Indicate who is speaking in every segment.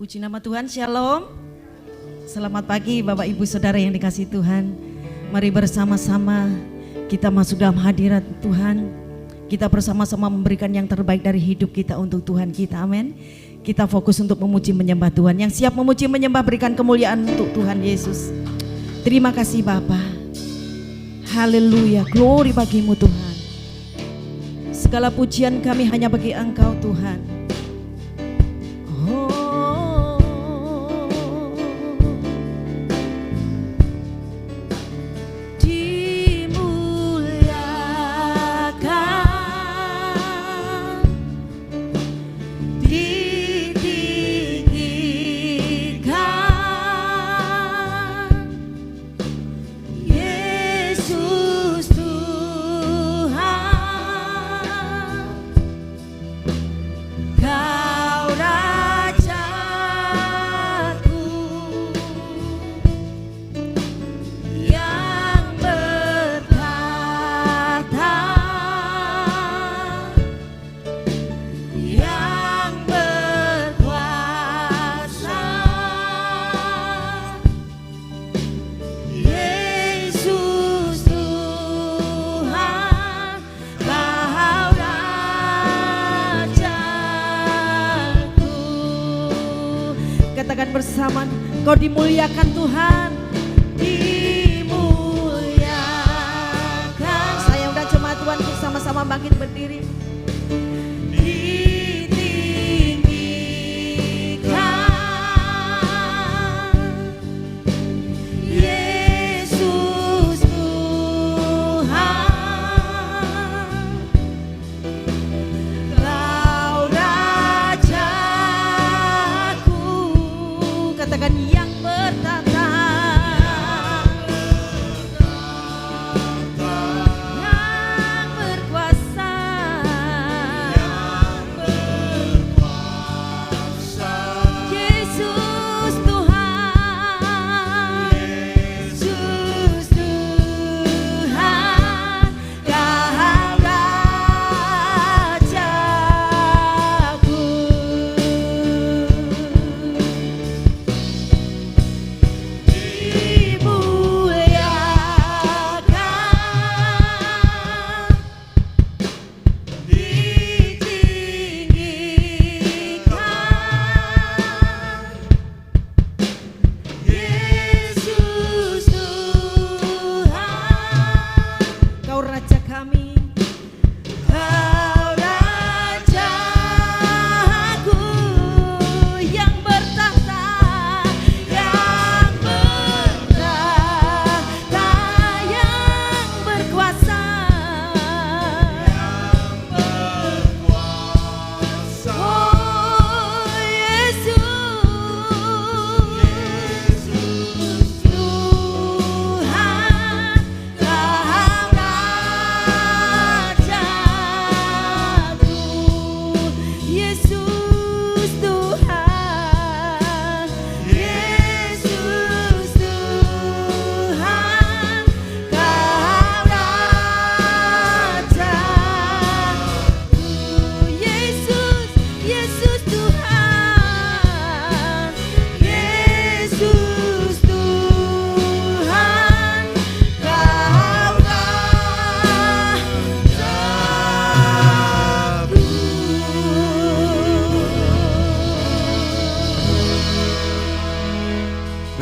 Speaker 1: Puji nama Tuhan, Shalom. Selamat pagi Bapak Ibu Saudara yang dikasihi Tuhan. Mari bersama-sama kita masuk dalam hadirat Tuhan. Kita bersama-sama memberikan yang terbaik dari hidup kita untuk Tuhan kita, amin. Kita fokus untuk memuji menyembah Tuhan. Yang siap memuji menyembah berikan kemuliaan untuk Tuhan Yesus. Terima kasih Bapa. Haleluya, glory bagimu Tuhan. Segala pujian kami hanya bagi Engkau Tuhan. Katakan bersama, Kau dimuliakan Tuhan, dimuliakan. Saya udah jemaat Tuhan bersama-sama bangkit berdiri.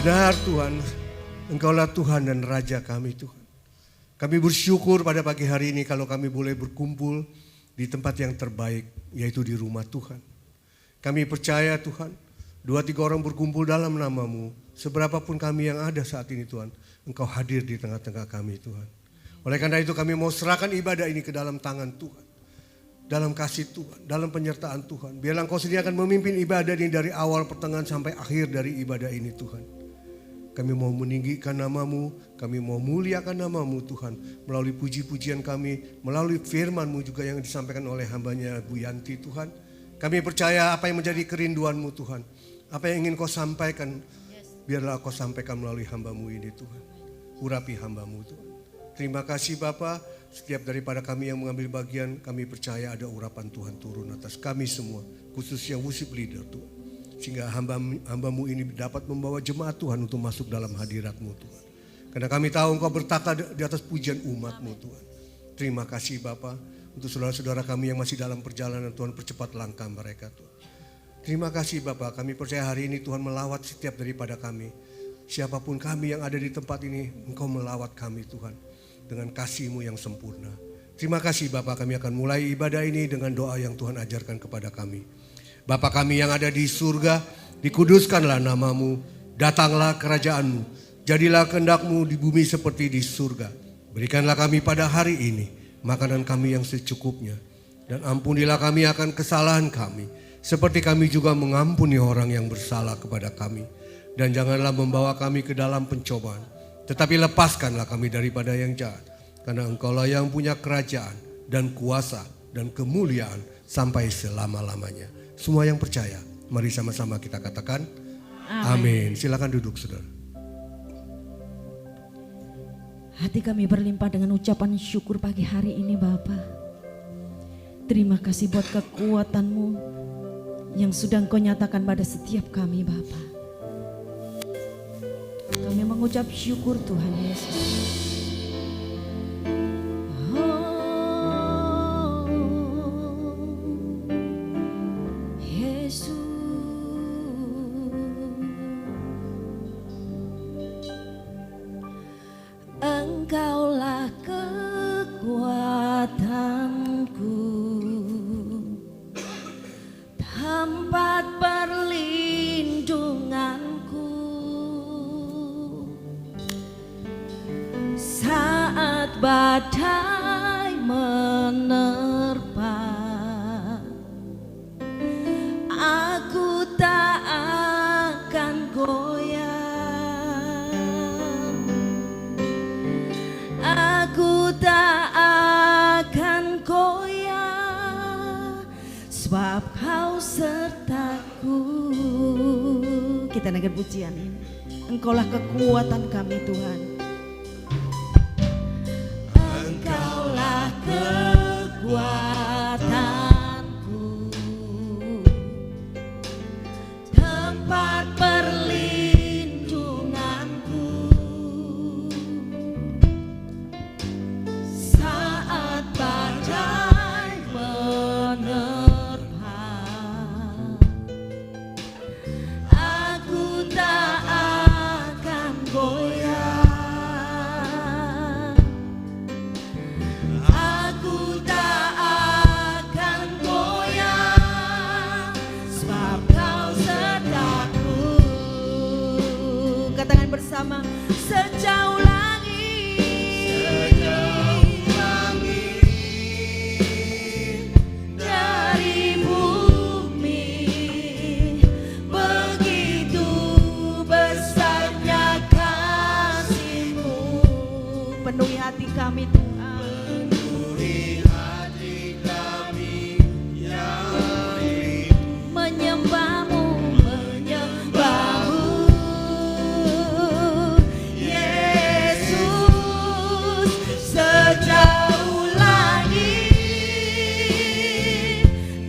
Speaker 2: Benar Tuhan, Engkaulah Tuhan dan Raja kami Tuhan. Kami bersyukur pada pagi hari ini kalau kami boleh berkumpul di tempat yang terbaik, yaitu di rumah Tuhan. Kami percaya Tuhan, 2-3 orang berkumpul dalam nama-Mu, seberapapun kami yang ada saat ini Tuhan, Engkau hadir di tengah-tengah kami Tuhan. Oleh karena itu kami mau serahkan ibadah ini ke dalam tangan Tuhan. Dalam kasih Tuhan, dalam penyertaan Tuhan. Biarlah Engkau sediakan memimpin ibadah ini dari awal pertengahan sampai akhir dari ibadah ini Tuhan. Kami mau meninggikan nama-Mu, kami mau muliakan nama-Mu Tuhan. Melalui puji-pujian kami, melalui firman-Mu juga yang disampaikan oleh hambanya Bu Yanti Tuhan. Kami percaya apa yang menjadi kerinduan-Mu Tuhan. Apa yang ingin Kau sampaikan, biarlah Kau sampaikan melalui hamba-Mu ini Tuhan. Urapi hamba-Mu Tuhan. Terima kasih Bapa, setiap daripada kami yang mengambil bagian, kami percaya ada urapan Tuhan turun atas kami semua. Khususnya worship leader Tuhan. Sehingga hamba-Mu ini dapat membawa jemaat Tuhan untuk masuk dalam hadirat-Mu Tuhan. Karena kami tahu Engkau bertata di atas pujian umat-Mu Tuhan. Terima kasih Bapa untuk saudara-saudara kami yang masih dalam perjalanan, Tuhan percepat langkah mereka Tuhan. Terima kasih Bapa, kami percaya hari ini Tuhan melawat setiap daripada kami. Siapapun kami yang ada di tempat ini, Engkau melawat kami Tuhan dengan kasih-Mu yang sempurna. Terima kasih Bapa, kami akan mulai ibadah ini dengan doa yang Tuhan ajarkan kepada kami. Bapa kami yang ada di surga, dikuduskanlah nama-Mu, datanglah kerajaan-Mu, jadilah kehendak-Mu di bumi seperti di surga. Berikanlah kami pada hari ini makanan kami yang secukupnya, dan ampunilah kami akan kesalahan kami, seperti kami juga mengampuni orang yang bersalah kepada kami. Dan janganlah membawa kami ke dalam pencobaan, tetapi lepaskanlah kami daripada yang jahat. Karena Engkaulah yang punya kerajaan dan kuasa dan kemuliaan sampai selama-lamanya. Semua yang percaya, mari sama-sama kita katakan amin. Silakan duduk saudara.
Speaker 1: Hati kami berlimpah dengan ucapan syukur pagi hari ini Bapa. Terima kasih buat kekuatan-Mu yang sudah Engkau nyatakan pada setiap kami Bapa. Kami mengucap syukur Tuhan Yesus. Engkaulah kekuatanku, tempat perlindunganku saat badai menerpa. Aku tak akan goyah. Aku tak akan goyah, sebab Kau sertaku. Kita dengar pujian ini. Engkaulah kekuatan kami Tuhan. Engkaulah kekuatanku, tempat perlindunganku saat badai menerpa. Aku tak akan goyah. Aku tak akan goyah, sebab Kau sertaku. Katakan bersama, sejauh langit dari bumi, begitu besarnya kasih-Mu. Penuhi hati kami Tuhan. Penuhi hati kami yang menyembah-Mu, menyembah-Mu Yesus. Sejauh langit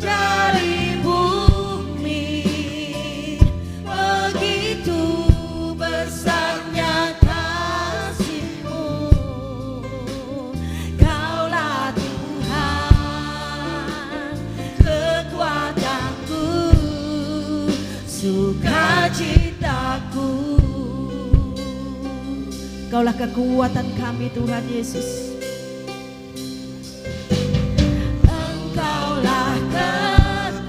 Speaker 1: dari bumi, begitu besarnya kasih-Mu. Kaulah Tuhan, kekuatanku, sukacitaku. Kaulah kekuatan kami Tuhan Yesus. Engkaulah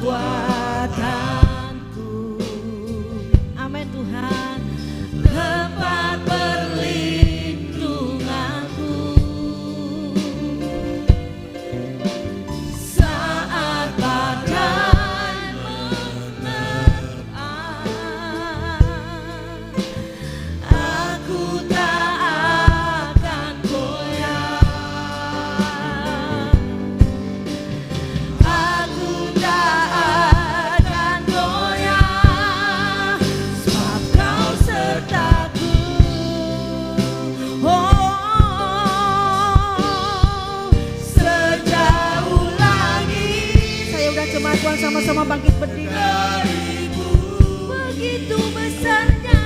Speaker 1: kekuatanku. Amin Tuhan. Tempat perlindunganku saat badai menerpa. Aku tak akan goyah. Aku tak akan goyah, sebab Kau sertaku. Oh, sejauh langit. Saya udah jemaat Tuhan sama-sama bangkit berdiri. besarnya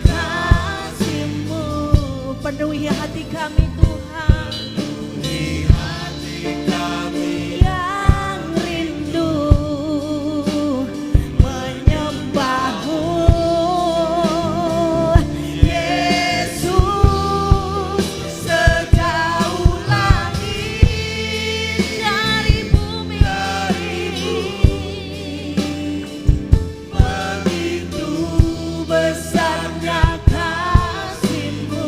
Speaker 1: kasih-Mu. Penuhi hati kami Tuhan, yang rindu menyembah-Mu. Yesus, sejauh langit dari bumi, begitu besarnya kasih-Mu.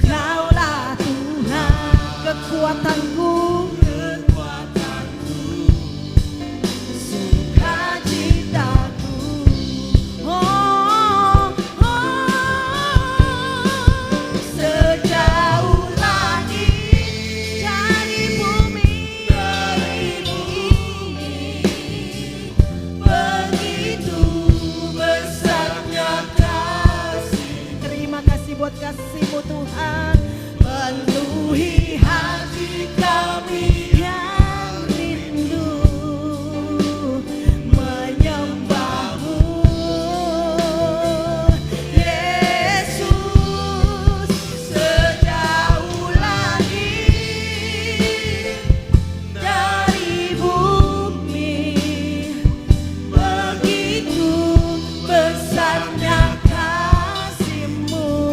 Speaker 1: Kaulah Tuhan, kekuatanku, sukacitaku. Oh, sejauh langit dari bumi, begitu besarnya kasih. Terima kasih buat kasih-Mu Tuhan, penuhi hati kami yang rindu menyembah-Mu. Yesus, sejauh langit dari bumi, begitu besarnya kasih-Mu.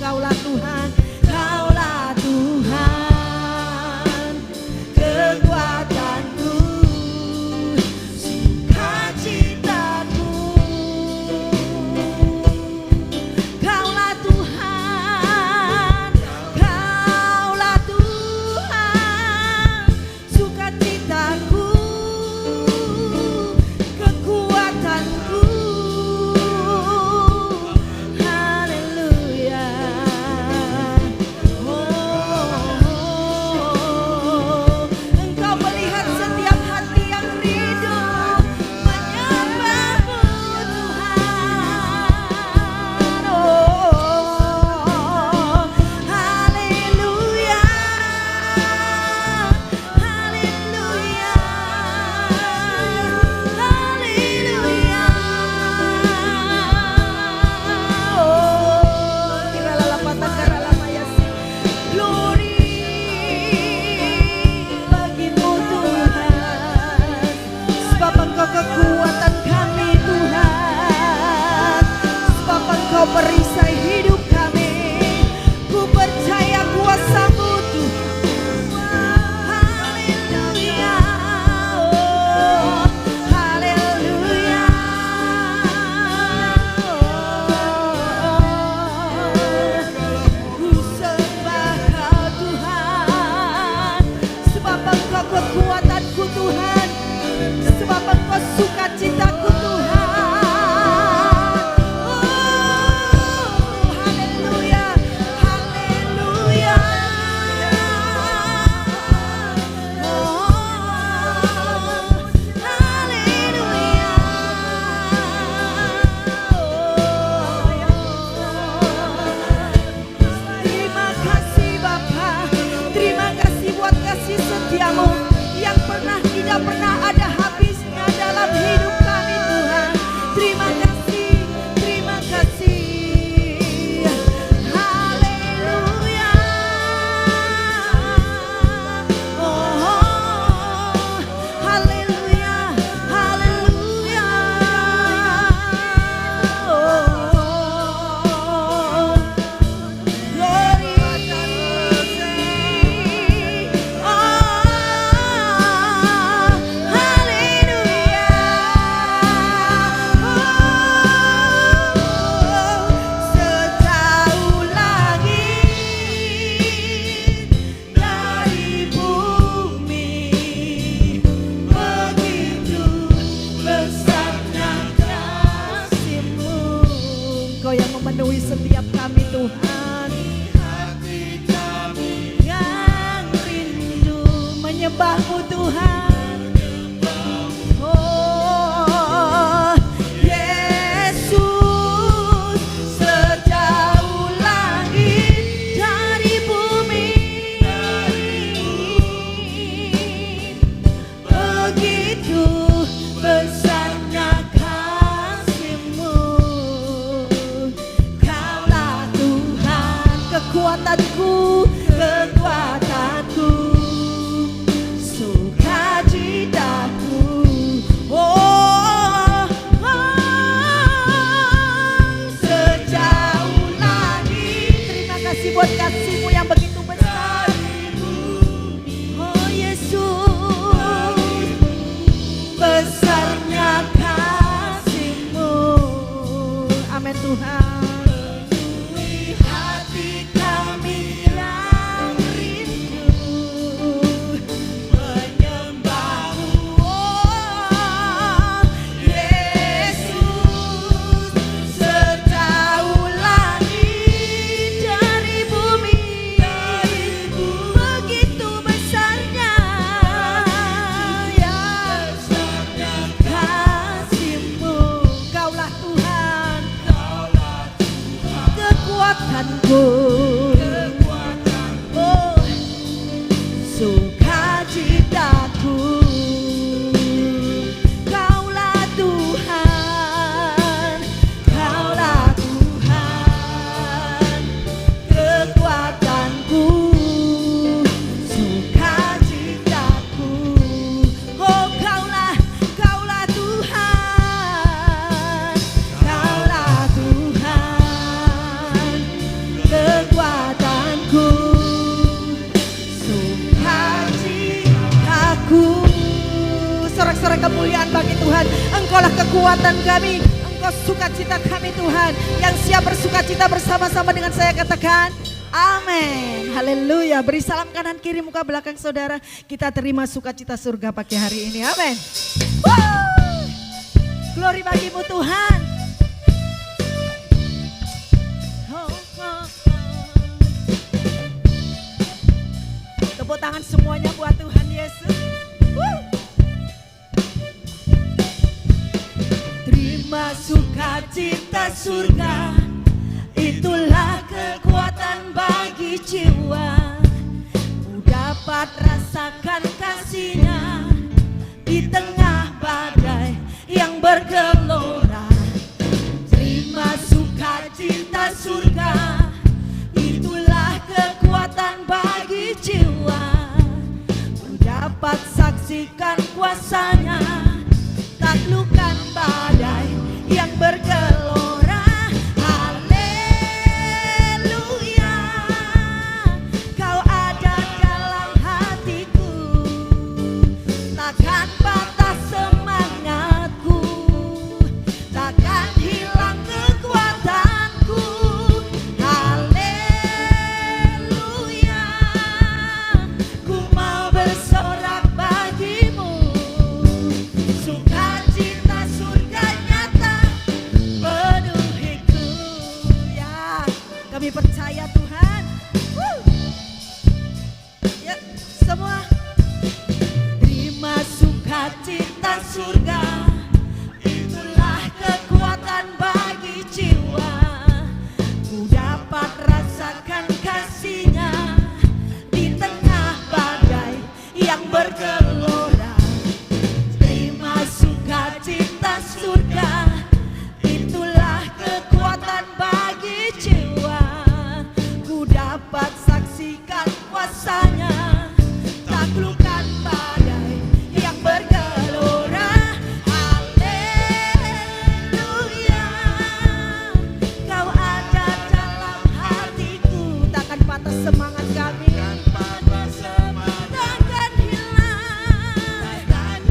Speaker 1: Kaulah Tuhan, Kaulah Tuhan, kekuatanku, sukacitaku. Kaulah Tuhan, Kaulah Tuhan, sukacitaku, kekuatanku. Haleluya. Engkau melihat setiap hati yang rindu menyembah-Mu Tuhan. Haleluya, haleluya, haleluya. Glory bagimu Tuhan, sebab Engkau kekuatan kami Tuhan, sebab Engkau perisai hidup kami. Ku percaya kuasa-Mu Tuhan. Haleluya, oh, haleluya. Ku sembah Kau Tuhan, sebab Engkau kekuatanku Tuhan, sebab Engkau sukacitaku Tuhan. Oh, haleluya, haleluya. Oh, haleluya. Terima kasih Bapa, terima kasih buat kasih setia-Mu yang tidak pernah ada habisnya dalam hidup kami Tuhan. Terima kasih, terima kasih. Haleluya. Oh, haleluya, haleluya. Oh, glory. Sejauh langit dari bumi, begitu besarnya kasih-Mu. Engkau yang memenuhi setiap kami Tuhan, yang rindu menyembah-Mu Tuhan. Oh, Yesus, sejauh langit dari bumi, begitu kekuatanku, kekuatanku, sukacitaku. Oh, sejauh langit. Terima kasih buat kasih-Mu yang begitu besar. Oh Yesus, besarnya kasih-Mu. Amin Tuhan. Hati kami yang rindu menyembah-Mu, oh Yesus, sejauh langit dari bumi, begitu besarnya ya kasih-Mu. Kaulah Tuhan, kekuatanku, oh sukacitaku. Kaulah Tuhan, Kaulah Tuhan, kekuatanku, sukacitaku. Oh Kaulah Tuhan, Kaulah Tuhan, kekuatanku, sukacitaku. Sorak-sorak kemuliaan bagi Tuhan. Engkaulah kekuatan kami, Engkau sukacita kami Tuhan. Yang siap bersukacita bersama-sama dengan saya katakan amin. Haleluya. Beri salam kanan kiri muka belakang saudara. Kita terima sukacita surga pagi hari ini. Amin. Glory bagimu Tuhan. Oh, oh, oh. Tepuk tangan semuanya buat Tuhan Yesus. Terima sukacita surga, itulah kekuatan bagi jiwa. Ku dapat rasakan kasih-Nya di tengah badai yang bergelora. Terima sukacita surga, itulah kekuatan bagi jiwa. Ku dapat saksikan kuasa-Nya, taklukkan badai yang bergelora. Haleluya, Kau ada dalam hatiku, takkan patah semangatku, takkan hilang kekuatanku. Haleluya, ku mau bersorak bagimu, sukacita surga nyata penuhiku. Ya, kami percaya Tuhan. Ya, semua terima sukacita surga, itulah kekuatan bagi jiwa. Ku dapat rasakan kasih-Nya di tengah badai yang bergelora. Terima sukacita surga, itulah kekuatan bagi jiwa. Ku dapat saksikan kuasa-Nya, taklukkan badai yang bergelora. Haleluya, Kau ada dalam hatiku, takkan patah semangat kami, takkan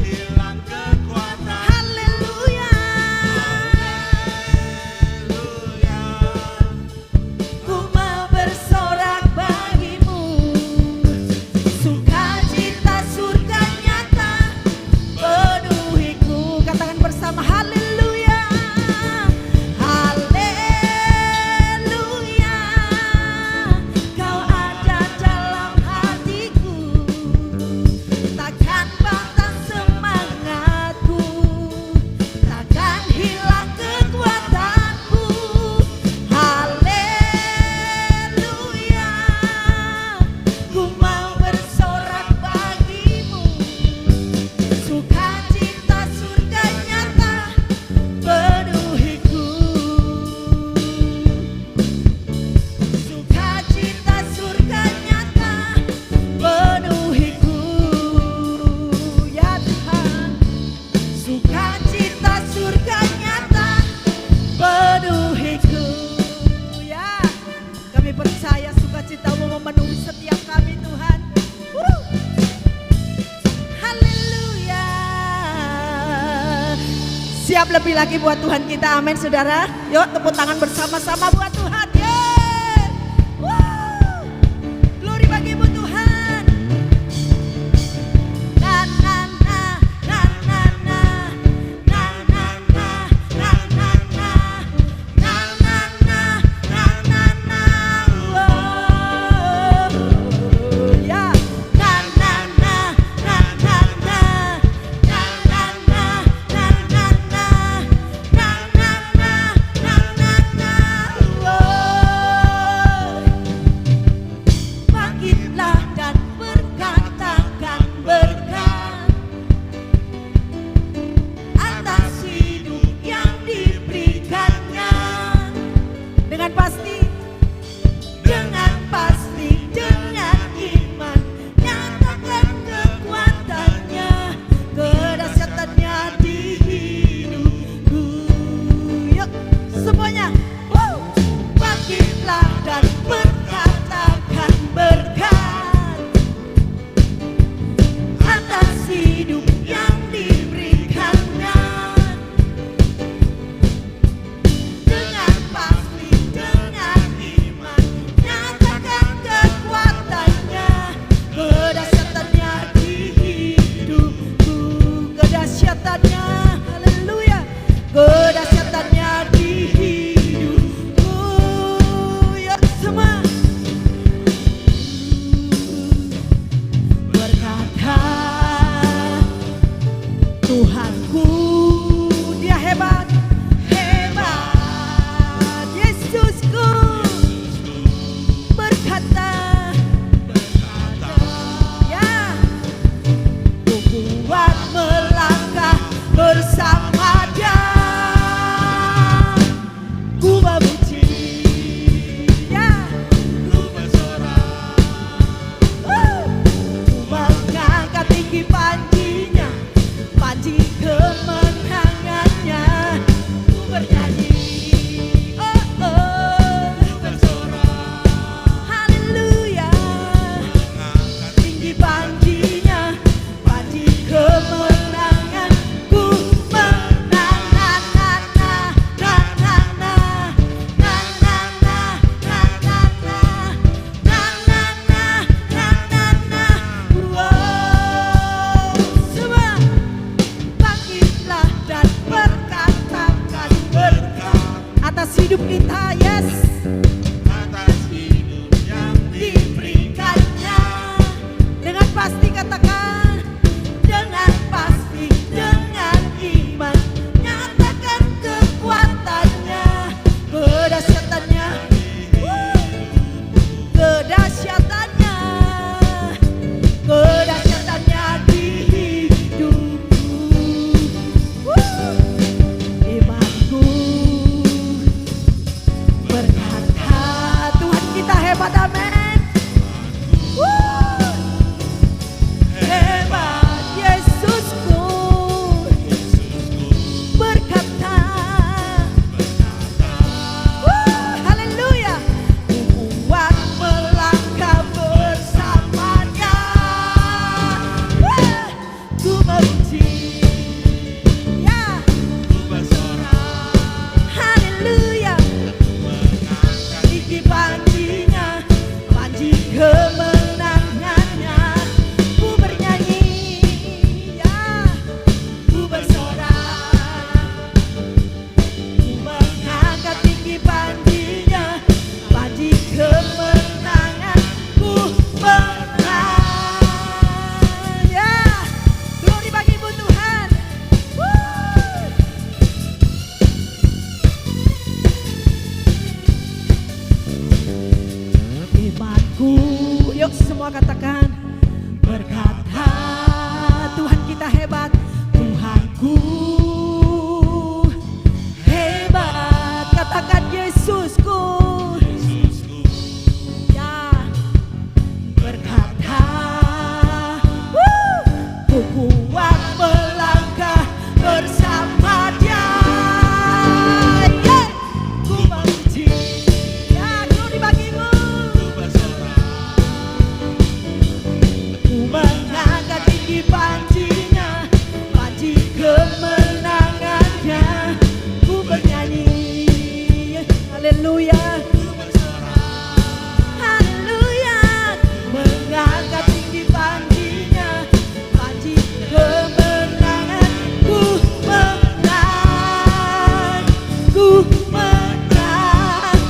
Speaker 1: hilang kekuatan. Haleluya, ku mau bersorak bagimu, sukacita surga nyata penuhiku. Katakan bersama haleluya, haleluya, Kau ada siap lebih lagi buat Tuhan kita. Amin saudara. Yuk tepuk tangan bersama-sama buat Tuhan. Yeay. Wow. Glory bagimu Tuhan. Na na na na na na na na na na na na na na na na na. Wow. Ya. Na na na na na na na na na na na na na na na na na. Wow. Bangkitlah dan berkatakan berkat atas hidup yang diberikannya. Dengan pasti, dengan iman, nyatakan kekuatannya, kedahsyatannya di hidupku. Yuk semuanya, wow. Bangkitlah dan berkatakan berkat atas hidup yang diberikannya. Dengan pasti, dengan iman, nyatakan kekuatannya, kedahsyatannya di hidupku. Kedahsyatannya, haleluya, kedahsyatannya di hidupku. Yuk semua berkata, Tuhanku dia hebat, hebat. Yesusku berkata, ya, ku kuat melangkah bersama Dia. Ku memuji, ya, ku bersorak, ku mengangkat tinggi panjinya, panji kemenangannya. Ku bernyanyi, oh oh, ku bersorak, haleluya, tinggi panjinya, panji kemenanganku. Menang, na na na na na na na na na na na na na na na na. Wow. Semua bangkitlah dan berkatakan berkat atas hidup kita, yes,
Speaker 3: atas hidup yang
Speaker 1: diberikannya. Dengan pasti katakan, dengan pasti, dengan iman, nyatakan kekuatannya, kedahsyatannya, kedahsyatannya, kedahsyatannya di hidupku. Imanku berkata, Tuhan kita hebat, amin. Hebat Yesusku berkata, haleluya, ku kuat melangkah bersamanya. Ku memuji, ya,
Speaker 3: ku bersorak,
Speaker 1: haleluya, tinggi panjinya, panji kemenangannya. Ku bernyanyi, ya, ku bersorak, ku mengangkat tinggi panjinya, panji kemenanganku. Menang, ya, glory bagimu Tuhan. Woo. Imanku, yuk semua katakan, berkata, Tuhan kita hebat, Tuhanku hebat. Katakan Yesusku, ya, berkata, ku kuat melangkah bersama Dia. Yeah. Ku memuji, ya, glory bagimu.
Speaker 3: ku bersorak,
Speaker 1: Haleluya. Haleluya. Mengangkat tinggi panjinya, panji kemenangan. Ku menang, ku menang,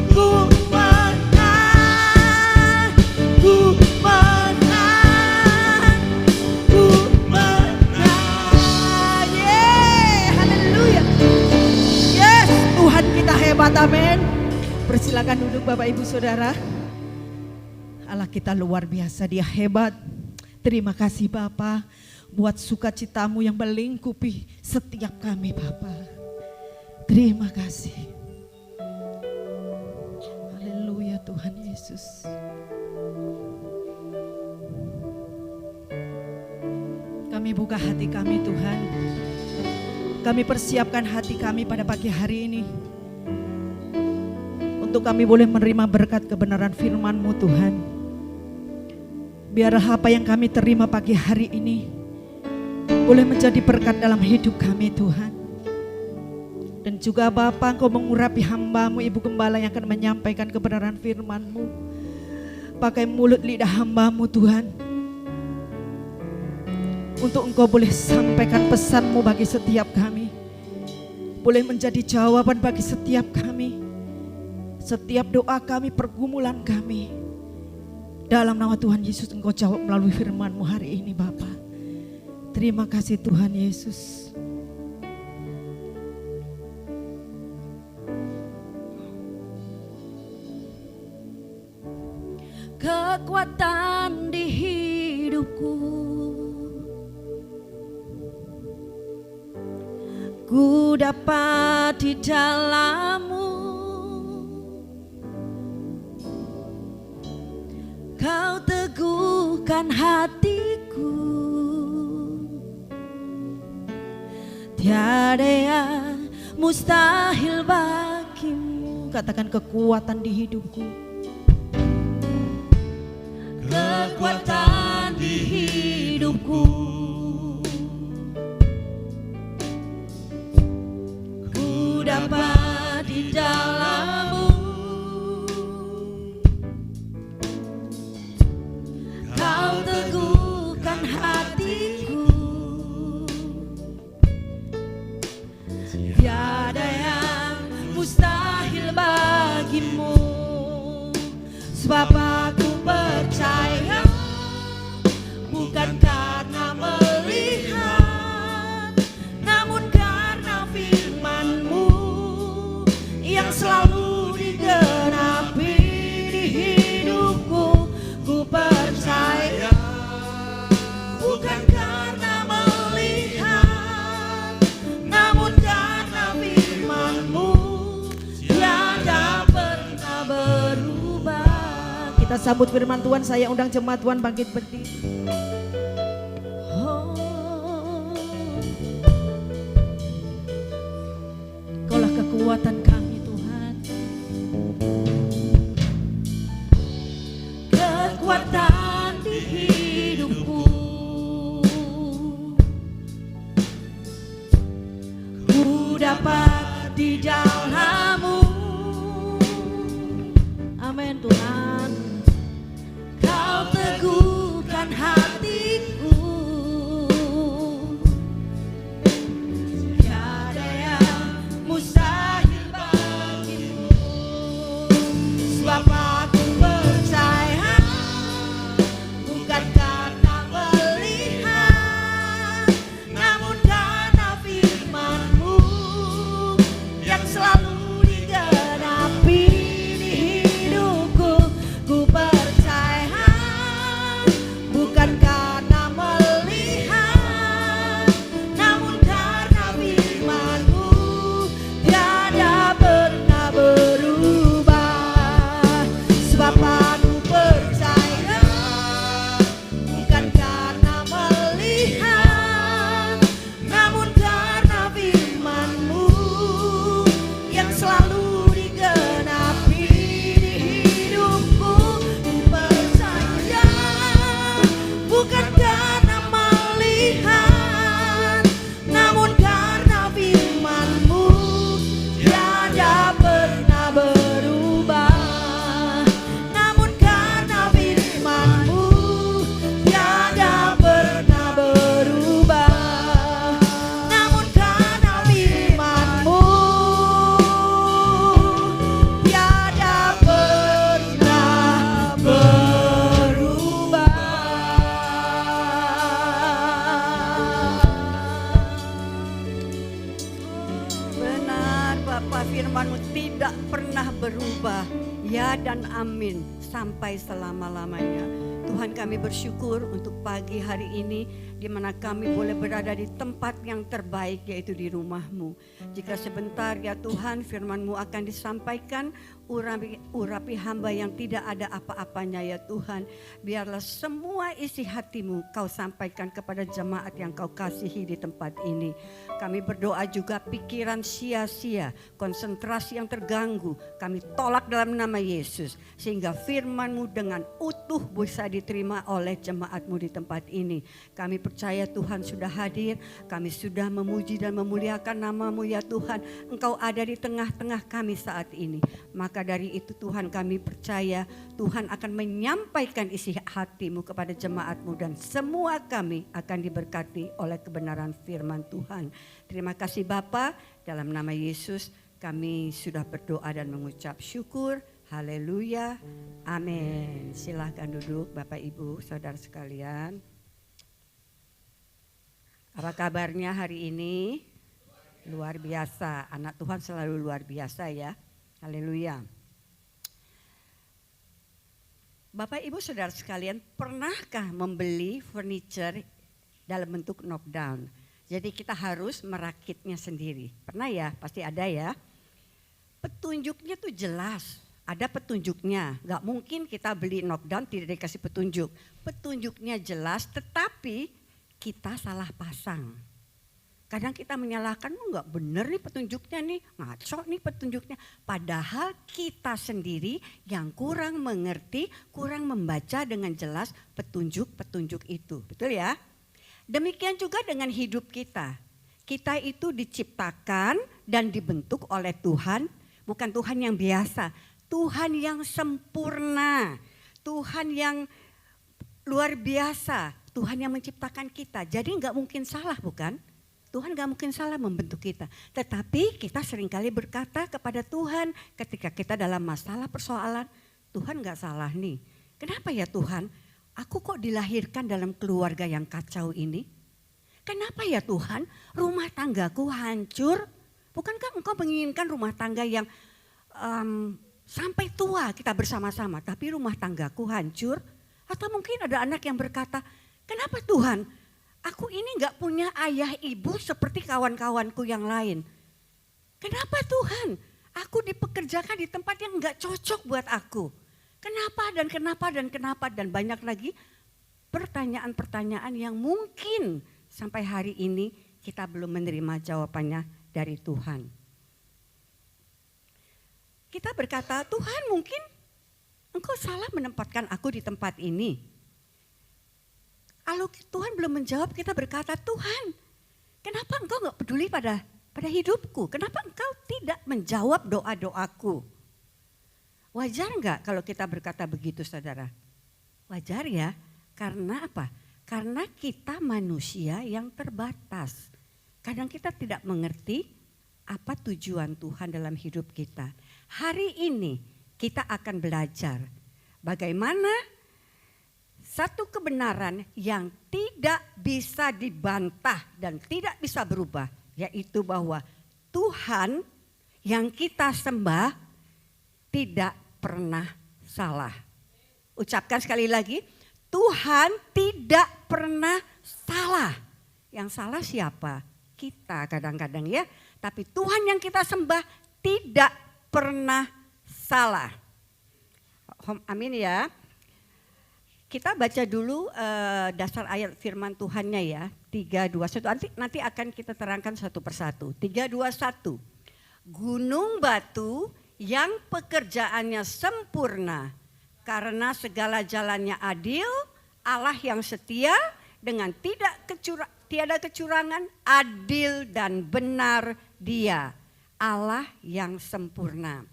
Speaker 1: ku menang, ku menang, ku menang. Yeah, haleluya. Yes, Tuhan kita hebat, amin. Persilakan duduk Bapak Ibu Saudara. Allah kita luar biasa, Dia hebat. Terima kasih Bapa buat sukacitamu yang melingkupi setiap kami Bapa. Terima kasih. Haleluya Tuhan Yesus. Kami buka hati kami Tuhan. Kami persiapkan hati kami pada pagi hari ini untuk kami boleh menerima berkat kebenaran firman-Mu Tuhan. Biarlah apa yang kami terima pagi hari ini boleh menjadi berkat dalam hidup kami Tuhan. Dan juga Bapa, Engkau mengurapi hamba-Mu Ibu Gembala yang akan menyampaikan kebenaran firman-Mu. Pakai mulut lidah hamba-Mu Tuhan, untuk Engkau boleh sampaikan pesan-Mu bagi setiap kami. Boleh menjadi jawaban bagi setiap kami. Setiap doa kami, pergumulan kami, dalam nama Tuhan Yesus Engkau jawab melalui firman-Mu hari ini Bapa. Terima kasih Tuhan Yesus. Kekuatan di hidupku, ku dapat di dalam-Mu. Kau teguhkan hatiku, tiada yang mustahil bagimu. Katakan kekuatan di hidupku. Kekuatan di hidupku, ku dapat di dalam-Mu. Kau teguhkan hatiku, tiada yang mustahil bagimu. Sebab aku percaya, bukan karena melihat, namun karena firman-Mu yang selalu digenapi di hidupku. Ku percaya, bukan karena melihat, namun karena firman-Mu tiada pernah berubah. Kita sambut firman Tuhan. Saya undang jemaat Tuhan bangkit berdiri. Kaulah kekuatan kami Tuhan. Kekuatan di hidupku, ku dapat di dalam-Mu. Amin Tuhan. Kau teguhkan hatiku, tiada yang mustahil
Speaker 4: yang tidak pernah berubah. Ya dan amin sampai selama-lamanya. Tuhan, kami bersyukur untuk pagi hari ini di mana kami boleh berada di tempat yang terbaik, yaitu di rumah-Mu. Jika sebentar ya Tuhan firman-Mu akan disampaikan, urapi hamba yang tidak ada apa-apanya ya Tuhan. Biarlah semua isi hati-Mu Kau sampaikan kepada jemaat yang Kau kasihi di tempat ini. Kami berdoa juga pikiran sia-sia, konsentrasi yang terganggu, kami tolak dalam nama Yesus. Sehingga firman-Mu dengan utuh bisa diterima oleh jemaat-Mu di tempat ini. Kami percaya Tuhan sudah hadir, kami sudah memuji dan memuliakan nama-Mu ya Tuhan. Engkau ada di tengah-tengah kami saat ini. Maka dari itu Tuhan, kami percaya Tuhan akan menyampaikan isi hati-Mu kepada jemaat-Mu dan semua kami akan diberkati oleh kebenaran firman Tuhan. Terima kasih Bapa, dalam nama Yesus kami sudah berdoa dan mengucap syukur. Haleluya, amin. Silahkan duduk Bapak Ibu Saudara sekalian. Apa kabarnya hari ini? Luar biasa, anak Tuhan selalu luar biasa ya. Haleluya. Bapak Ibu Saudara sekalian, pernahkah membeli furniture dalam bentuk knockdown? Jadi kita harus merakitnya sendiri. Pernah ya? Pasti ada ya. Petunjuknya tuh jelas, ada petunjuknya. Gak mungkin kita beli knockdown tidak dikasih petunjuk. Petunjuknya jelas tetapi kita salah pasang. Kadang kita menyalahkan, enggak bener nih petunjuknya nih, ngaco nih petunjuknya. Padahal kita sendiri yang kurang mengerti, kurang membaca dengan jelas petunjuk-petunjuk itu. Betul ya? Demikian juga dengan hidup kita. Kita itu diciptakan dan dibentuk oleh Tuhan, bukan Tuhan yang biasa. Tuhan yang sempurna, Tuhan yang luar biasa, Tuhan yang menciptakan kita. Jadi enggak mungkin salah bukan? Tuhan gak mungkin salah membentuk kita. Tetapi kita seringkali berkata kepada Tuhan ketika kita dalam masalah persoalan, Tuhan gak salah nih. Kenapa ya Tuhan? Aku kok dilahirkan dalam keluarga yang kacau ini? Kenapa ya Tuhan rumah tanggaku hancur? Bukankah Engkau menginginkan rumah tangga yang sampai tua kita bersama-sama, tapi rumah tanggaku hancur? Atau mungkin ada anak yang berkata, kenapa Tuhan? Aku ini gak punya ayah ibu seperti kawan-kawanku yang lain. Kenapa Tuhan? Aku dipekerjakan di tempat yang gak cocok buat aku. Kenapa dan kenapa dan kenapa dan banyak lagi pertanyaan-pertanyaan yang mungkin sampai hari ini kita belum menerima jawabannya dari Tuhan. Kita berkata, Tuhan mungkin Engkau salah menempatkan aku di tempat ini. Kalau Tuhan belum menjawab, kita berkata, Tuhan, kenapa Engkau gak peduli pada hidupku? Kenapa Engkau tidak menjawab doa-doaku? Wajar gak kalau kita berkata begitu saudara? Wajar ya, karena apa? Karena kita manusia yang terbatas. Kadang kita tidak mengerti apa tujuan Tuhan dalam hidup kita. Hari ini kita akan belajar bagaimana satu kebenaran yang tidak bisa dibantah dan tidak bisa berubah, yaitu bahwa Tuhan yang kita sembah tidak pernah salah. Ucapkan sekali lagi, Tuhan tidak pernah salah. Yang salah siapa? Kita kadang-kadang ya. Tapi Tuhan yang kita sembah tidak pernah salah. Amin ya. Kita baca dulu dasar ayat firman Tuhannya ya, 3:21. Nanti akan kita terangkan satu persatu. 3:21. Gunung batu yang pekerjaannya sempurna karena segala jalannya adil, Allah yang setia dengan tiada kecurangan, adil dan benar Dia, Allah yang sempurna.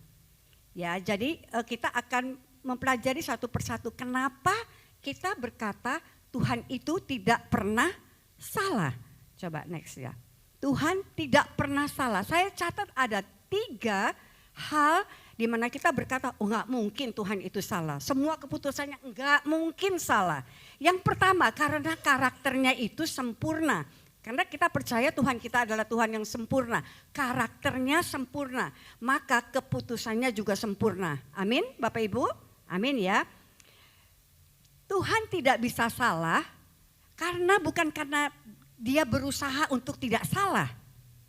Speaker 4: Ya, jadi kita akan mempelajari satu persatu kenapa kita berkata Tuhan itu tidak pernah salah. Coba next ya. Tuhan tidak pernah salah. Saya catat ada 3 hal di mana kita berkata, oh enggak mungkin Tuhan itu salah. Semua keputusannya enggak mungkin salah. Yang pertama, karena karakternya itu sempurna. Karena kita percaya Tuhan kita adalah Tuhan yang sempurna, karakternya sempurna, maka keputusannya juga sempurna. Amin Bapak Ibu? Amin ya. Tuhan tidak bisa salah bukan karena dia berusaha untuk tidak salah.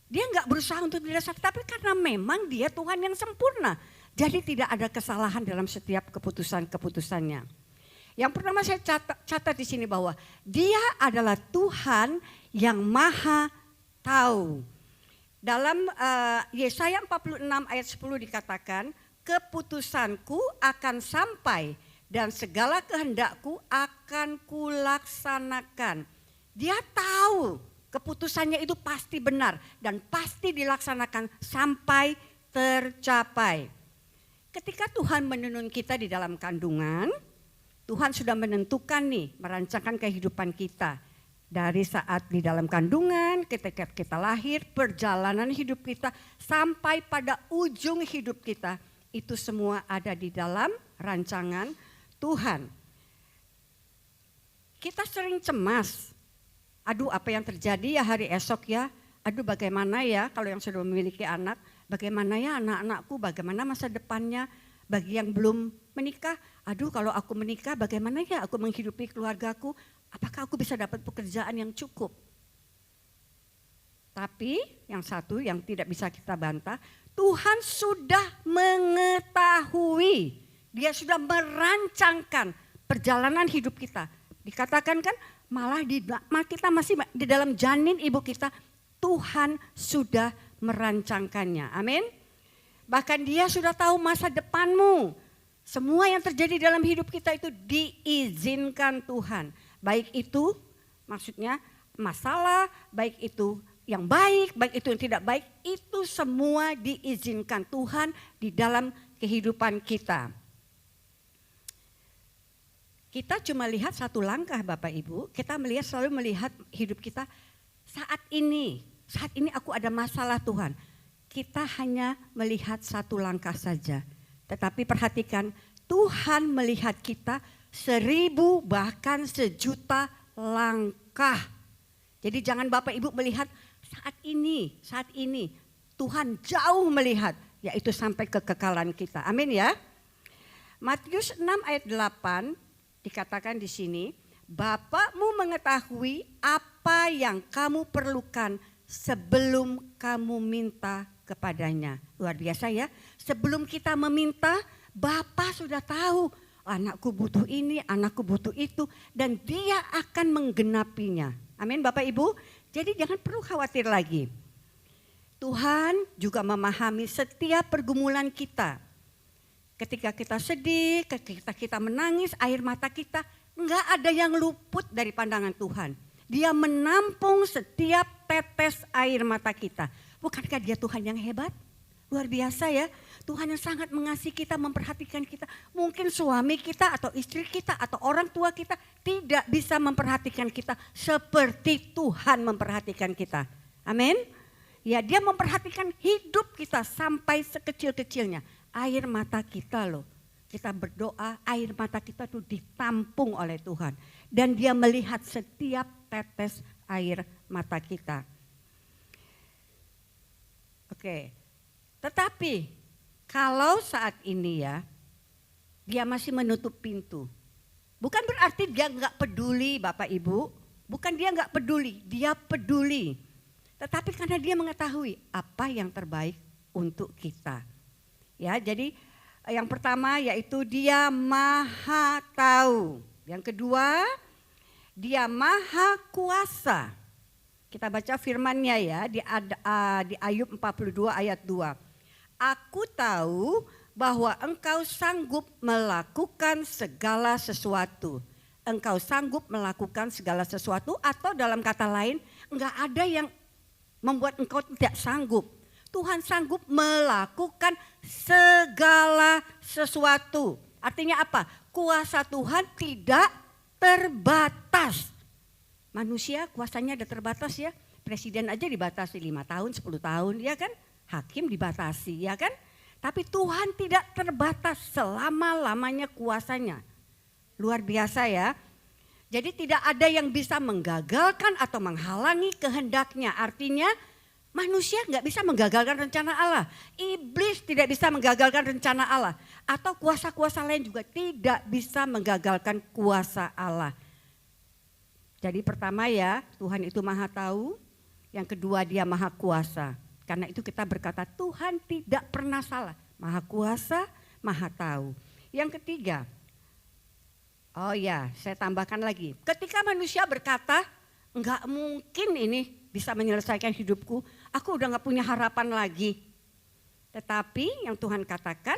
Speaker 4: Dia enggak berusaha untuk tidak salah, tapi karena memang dia Tuhan yang sempurna. Jadi tidak ada kesalahan dalam setiap keputusan-keputusannya. Yang pertama saya catat di sini bahwa dia adalah Tuhan yang maha tahu. Dalam Yesaya 46 ayat 10 dikatakan, keputusanku akan sampai dan segala kehendakku akan kulaksanakan. Dia tahu keputusannya itu pasti benar dan pasti dilaksanakan sampai tercapai. Ketika Tuhan menenun kita di dalam kandungan, Tuhan sudah menentukan nih, merancangkan kehidupan kita. Dari saat di dalam kandungan, ketika kita lahir, perjalanan hidup kita, sampai pada ujung hidup kita. Itu semua ada di dalam rancangan Tuhan. Kita sering cemas. Aduh, apa yang terjadi ya hari esok ya? Aduh, bagaimana ya kalau yang sudah memiliki anak? Bagaimana ya anak-anakku? Bagaimana masa depannya? Bagi yang belum menikah, aduh kalau aku menikah bagaimana ya aku menghidupi keluargaku? Apakah aku bisa dapat pekerjaan yang cukup? Tapi yang satu yang tidak bisa kita bantah, Tuhan sudah mengetahui. Dia sudah merancangkan perjalanan hidup kita. Dikatakan kan malah kita masih di dalam janin ibu kita, Tuhan sudah merancangkannya. Amin. Bahkan dia sudah tahu masa depanmu. Semua yang terjadi dalam hidup kita itu diizinkan Tuhan. Baik itu maksudnya masalah, baik itu yang baik, baik itu yang tidak baik. Itu semua diizinkan Tuhan di dalam kehidupan kita. Kita cuma lihat satu langkah Bapak Ibu. Kita selalu melihat hidup kita saat ini. Saat ini aku ada masalah Tuhan. Kita hanya melihat satu langkah saja. Tetapi perhatikan, Tuhan melihat kita 1000 bahkan 1.000.000 langkah. Jadi jangan Bapak Ibu melihat saat ini. Tuhan jauh melihat, yaitu sampai kekekalan kita. Amin ya. Matius 6 ayat 8 dikatakan di sini, Bapakmu mengetahui apa yang kamu perlukan sebelum kamu minta kepadanya. Luar biasa ya. Sebelum kita meminta, Bapa sudah tahu anakku butuh ini, anakku butuh itu, dan dia akan menggenapinya. Amin Bapak Ibu. Jadi jangan perlu khawatir lagi. Tuhan juga memahami setiap pergumulan kita. Ketika kita sedih, ketika kita menangis, air mata kita, enggak ada yang luput dari pandangan Tuhan. Dia menampung setiap tetes air mata kita. Bukankah dia Tuhan yang hebat? Luar biasa ya. Tuhan yang sangat mengasihi kita, memperhatikan kita. Mungkin suami kita atau istri kita atau orang tua kita tidak bisa memperhatikan kita seperti Tuhan memperhatikan kita. Amin. Ya, dia memperhatikan hidup kita sampai sekecil-kecilnya. Air mata kita loh. Kita berdoa, air mata kita tuh ditampung oleh Tuhan. Dan dia melihat setiap tetes air mata kita. Oke, tetapi kalau saat ini ya, dia masih menutup pintu. Bukan berarti dia nggak peduli Bapak Ibu, bukan dia nggak peduli, dia peduli. Tetapi karena dia mengetahui apa yang terbaik untuk kita. Ya, jadi yang pertama yaitu dia maha tahu. Yang kedua, dia maha kuasa. Kita baca firman-Nya ya di Ayub 42 ayat 2. Aku tahu bahwa engkau sanggup melakukan segala sesuatu. Engkau sanggup melakukan segala sesuatu, atau dalam kata lain, enggak ada yang membuat engkau tidak sanggup. Tuhan sanggup melakukan segala sesuatu. Artinya apa? Kuasa Tuhan tidak terbatas. Manusia kuasanya ada terbatas ya. Presiden aja dibatasi 5 tahun, 10 tahun ya kan. Hakim dibatasi ya kan. Tapi Tuhan tidak terbatas selama-lamanya kuasanya. Luar biasa ya. Jadi tidak ada yang bisa menggagalkan atau menghalangi kehendaknya. Artinya manusia nggak bisa menggagalkan rencana Allah. Iblis tidak bisa menggagalkan rencana Allah. Atau kuasa-kuasa lain juga tidak bisa menggagalkan kuasa Allah. Jadi pertama ya, Tuhan itu maha tahu. Yang kedua, dia maha kuasa. Karena itu kita berkata Tuhan tidak pernah salah. Maha kuasa, maha tahu. Yang ketiga, oh ya, saya tambahkan lagi. Ketika manusia berkata, enggak mungkin ini bisa menyelesaikan hidupku, aku udah gak punya harapan lagi. Tetapi yang Tuhan katakan,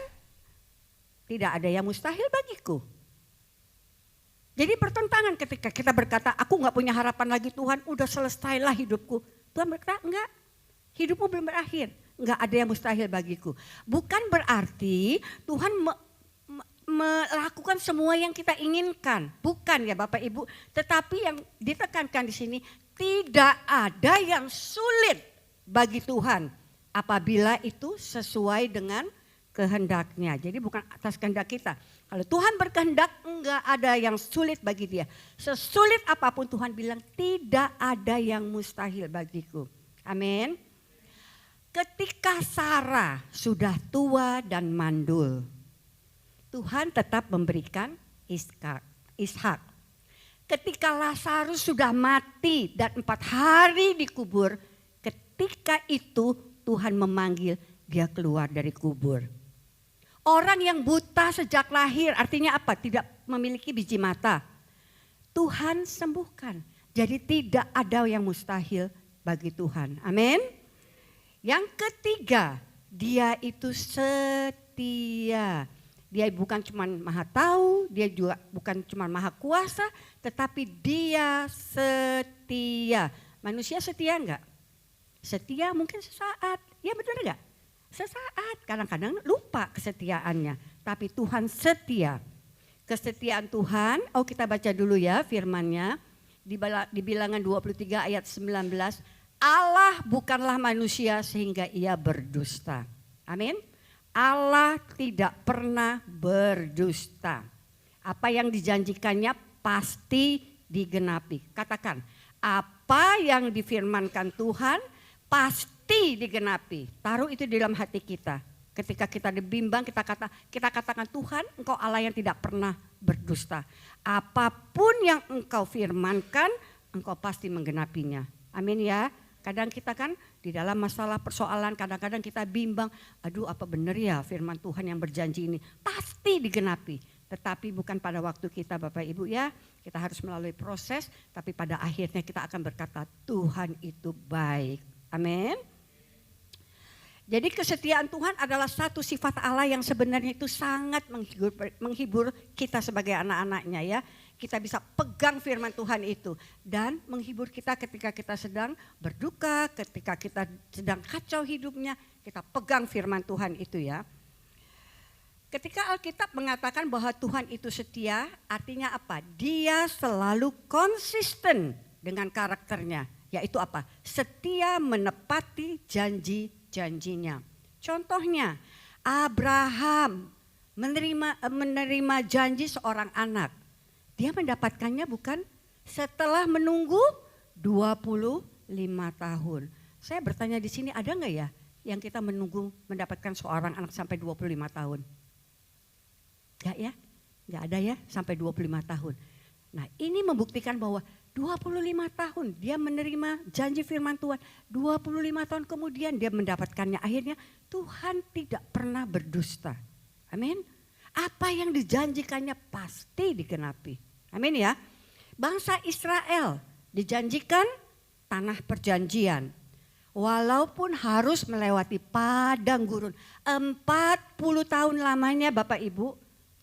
Speaker 4: tidak ada yang mustahil bagiku. Jadi pertentangan ketika kita berkata, aku gak punya harapan lagi Tuhan, udah selesailah hidupku. Tuhan berkata, enggak, hidupmu belum berakhir. Enggak ada yang mustahil bagiku. Bukan berarti Tuhan melakukan semua yang kita inginkan. Bukan ya Bapak Ibu. Tetapi yang ditekankan di sini, tidak ada yang sulit bagi Tuhan. Apabila itu sesuai dengan kehendaknya. Jadi bukan atas kehendak kita. Kalau Tuhan berkehendak, enggak ada yang sulit bagi dia. Sesulit apapun Tuhan bilang, tidak ada yang mustahil bagiku. Amin. Ketika Sarah sudah tua dan mandul, Tuhan tetap memberikan Ishak. Ketika Lazarus sudah mati dan 4 hari dikubur, ketika itu Tuhan memanggil dia keluar dari kubur. Orang yang buta sejak lahir, artinya apa? Tidak memiliki biji mata. Tuhan sembuhkan. Jadi tidak ada yang mustahil bagi Tuhan. Amin. Yang ketiga, dia itu setia. Dia bukan cuma maha tahu, dia juga bukan cuma maha kuasa, tetapi dia setia. Manusia setia enggak? Setia mungkin sesaat, ya benar enggak? Sesaat, kadang-kadang lupa kesetiaannya. Tapi Tuhan setia. Kesetiaan Tuhan, kita baca dulu ya firman-Nya. Di Bilangan 23 ayat 19. Allah bukanlah manusia sehingga ia berdusta. Amin. Allah tidak pernah berdusta. Apa yang dijanjikannya pasti digenapi. Katakan, apa yang difirmankan Tuhan pasti digenapi. Taruh itu di dalam hati kita. Ketika kita dibimbang, kita katakan Tuhan, Engkau Allah yang tidak pernah berdusta. Apapun yang Engkau firmankan, Engkau pasti menggenapinya. Amin ya. Kadang kita kan di dalam masalah persoalan, kadang-kadang kita bimbang, aduh apa benar ya firman Tuhan yang berjanji ini. Pasti digenapi. Tetapi bukan pada waktu kita Bapak Ibu ya. Kita harus melalui proses, tapi pada akhirnya kita akan berkata Tuhan itu baik. Amin. Jadi kesetiaan Tuhan adalah satu sifat Allah yang sebenarnya itu sangat menghibur kita sebagai anak-anaknya ya. Kita bisa pegang firman Tuhan itu dan menghibur kita ketika kita sedang berduka, ketika kita sedang kacau hidupnya, kita pegang firman Tuhan itu ya. Ketika Alkitab mengatakan bahwa Tuhan itu setia, artinya apa? Dia selalu konsisten dengan karakternya, yaitu apa? Setia menepati janji-janjinya. Contohnya, Abraham menerima janji seorang anak. Dia mendapatkannya bukan setelah menunggu 25 tahun. Saya bertanya di sini, ada enggak ya yang kita menunggu mendapatkan seorang anak sampai 25 tahun? Enggak ya? Enggak ada ya sampai 25 tahun. Nah, ini membuktikan bahwa 25 tahun dia menerima janji firman Tuhan. 25 tahun kemudian dia mendapatkannya. Akhirnya Tuhan tidak pernah berdusta. Amin. Apa yang dijanjikannya pasti digenapi. Amin ya. Bangsa Israel dijanjikan tanah perjanjian. Walaupun harus melewati padang gurun. 40 tahun lamanya Bapak Ibu.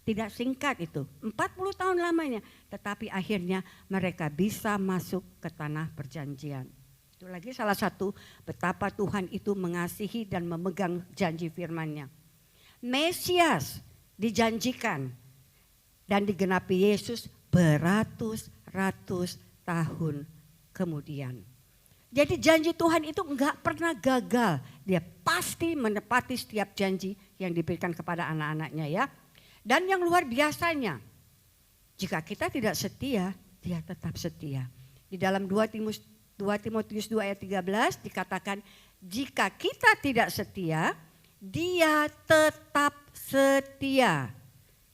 Speaker 4: Tidak singkat itu. 40 tahun lamanya. Tetapi akhirnya mereka bisa masuk ke tanah perjanjian. Itu lagi salah satu betapa Tuhan itu mengasihi dan memegang janji firman-Nya. Mesias dijanjikan dan digenapi Yesus beratus-ratus tahun kemudian. Jadi janji Tuhan itu enggak pernah gagal. Dia pasti menepati setiap janji yang diberikan kepada anak-anaknya ya. Dan yang luar biasanya, jika kita tidak setia, dia tetap setia. Di dalam 2 Timotius 2 ayat 13 dikatakan, jika kita tidak setia, dia tetap setia.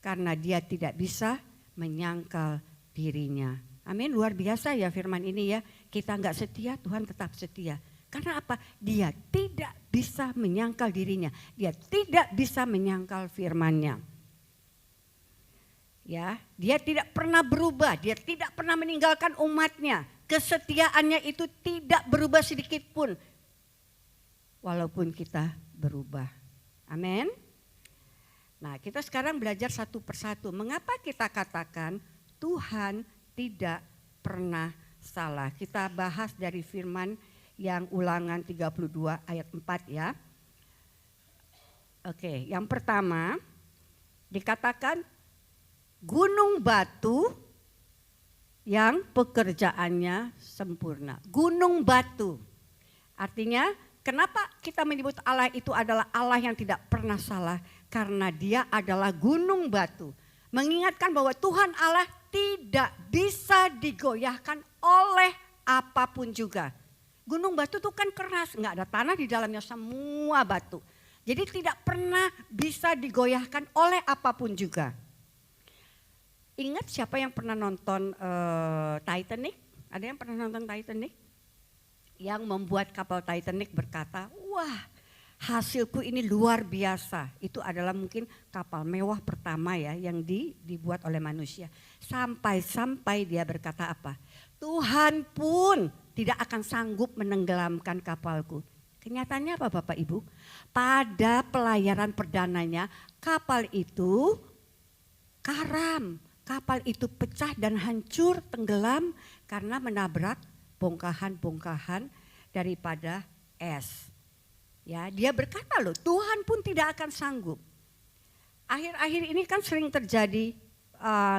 Speaker 4: Karena dia tidak bisa menyangkal dirinya. Amin, luar biasa ya firman ini ya. Kita enggak setia, Tuhan tetap setia. Karena apa? Dia tidak bisa menyangkal dirinya. Dia tidak bisa menyangkal firman-Nya. Ya, dia tidak pernah berubah, dia tidak pernah meninggalkan umatnya. Kesetiaannya itu tidak berubah sedikit pun. Walaupun kita berubah. Amin. Nah, kita sekarang belajar satu persatu. Mengapa kita katakan Tuhan tidak pernah salah? Kita bahas dari firman yang Ulangan 32 ayat 4 ya. Oke, yang pertama dikatakan gunung batu yang pekerjaannya sempurna. Gunung batu. Artinya kenapa kita menyebut Allah itu adalah Allah yang tidak pernah salah? Karena dia adalah gunung batu. Mengingatkan bahwa Tuhan Allah tidak bisa digoyahkan oleh apapun juga. Gunung batu itu kan keras, nggak ada tanah di dalamnya, semua batu. Jadi tidak pernah bisa digoyahkan oleh apapun juga. Ingat siapa yang pernah nonton Titanic? Ada yang pernah nonton Titanic? Yang membuat kapal Titanic berkata, wah, hasilku ini luar biasa. Itu adalah mungkin kapal mewah pertama ya yang dibuat oleh manusia. Sampai-sampai dia berkata apa? Tuhan pun tidak akan sanggup menenggelamkan kapalku. Kenyataannya apa Bapak Ibu? Pada pelayaran perdananya kapal itu karam. Kapal itu pecah dan hancur, tenggelam karena menabrak bongkahan-bongkahan daripada es. Ya, dia berkata loh, Tuhan pun tidak akan sanggup. Akhir-akhir ini kan sering terjadi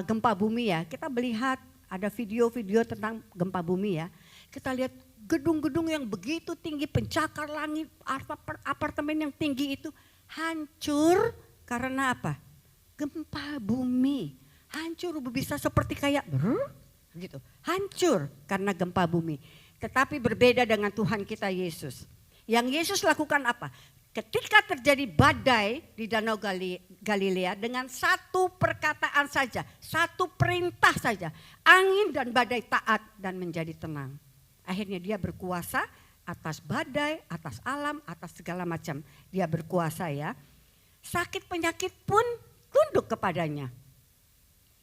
Speaker 4: gempa bumi ya. Kita melihat ada video-video tentang gempa bumi ya. Kita lihat gedung-gedung yang begitu tinggi, pencakar langit, apartemen yang tinggi itu hancur karena apa? Gempa bumi. Hancur bisa seperti kayak gitu. Hancur karena gempa bumi. Tetapi berbeda dengan Tuhan kita Yesus. Yang Yesus lakukan apa? Ketika terjadi badai di Danau Galilea dengan satu perkataan saja, satu perintah saja, angin dan badai taat dan menjadi tenang. Akhirnya dia berkuasa atas badai, atas alam, atas segala macam. Dia berkuasa ya. Sakit penyakit pun tunduk kepadanya.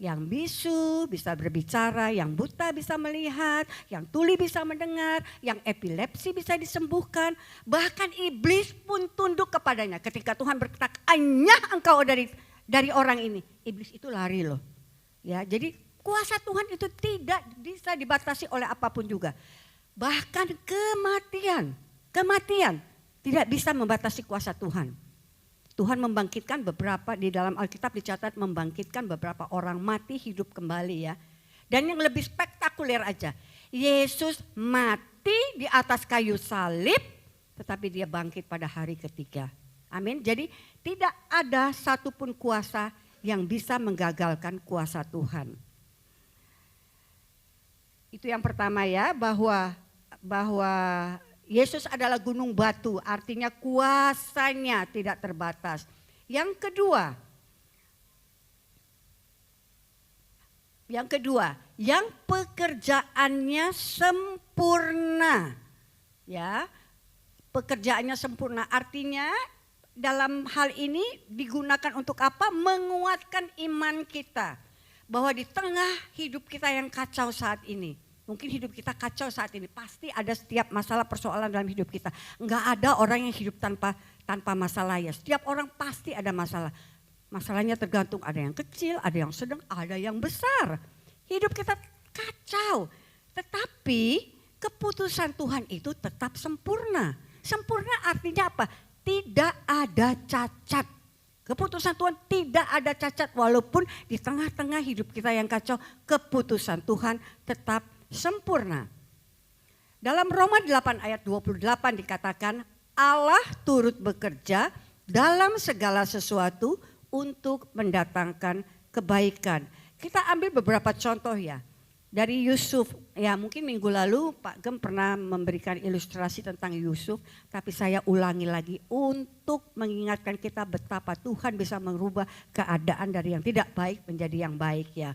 Speaker 4: Yang bisu bisa berbicara, yang buta bisa melihat, yang tuli bisa mendengar, yang epilepsi bisa disembuhkan. Bahkan iblis pun tunduk kepadanya. Ketika Tuhan berkata, "Anyah engkau dari orang ini." Iblis itu lari loh. Ya, jadi kuasa Tuhan itu tidak bisa dibatasi oleh apapun juga. Bahkan kematian tidak bisa membatasi kuasa Tuhan. Tuhan membangkitkan beberapa, di dalam Alkitab dicatat membangkitkan beberapa orang mati hidup kembali ya. Dan yang lebih spektakuler aja, Yesus mati di atas kayu salib tetapi dia bangkit pada hari ketiga. Amin. Jadi tidak ada satupun kuasa yang bisa menggagalkan kuasa Tuhan. Itu yang pertama ya, bahwa Yesus adalah gunung batu, artinya kuasanya tidak terbatas. Yang kedua, yang pekerjaannya sempurna. Ya, pekerjaannya sempurna artinya dalam hal ini digunakan untuk apa? Menguatkan iman kita. Bahwa di tengah hidup kita yang kacau saat ini. Mungkin hidup kita kacau saat ini, pasti ada setiap masalah persoalan dalam hidup kita. Enggak ada orang yang hidup tanpa masalah ya. Setiap orang pasti ada masalah. Masalahnya tergantung, ada yang kecil, ada yang sedang, ada yang besar. Hidup kita kacau. Tetapi keputusan Tuhan itu tetap sempurna. Sempurna artinya apa? Tidak ada cacat. Keputusan Tuhan tidak ada cacat walaupun di tengah-tengah hidup kita yang kacau, keputusan Tuhan tetap sempurna. Dalam Roma 8 ayat 28 dikatakan Allah turut bekerja dalam segala sesuatu untuk mendatangkan kebaikan. Kita ambil beberapa contoh ya. Dari Yusuf, ya mungkin minggu lalu Pak Gem pernah memberikan ilustrasi tentang Yusuf, tapi saya ulangi lagi untuk mengingatkan kita betapa Tuhan bisa merubah keadaan dari yang tidak baik menjadi yang baik ya.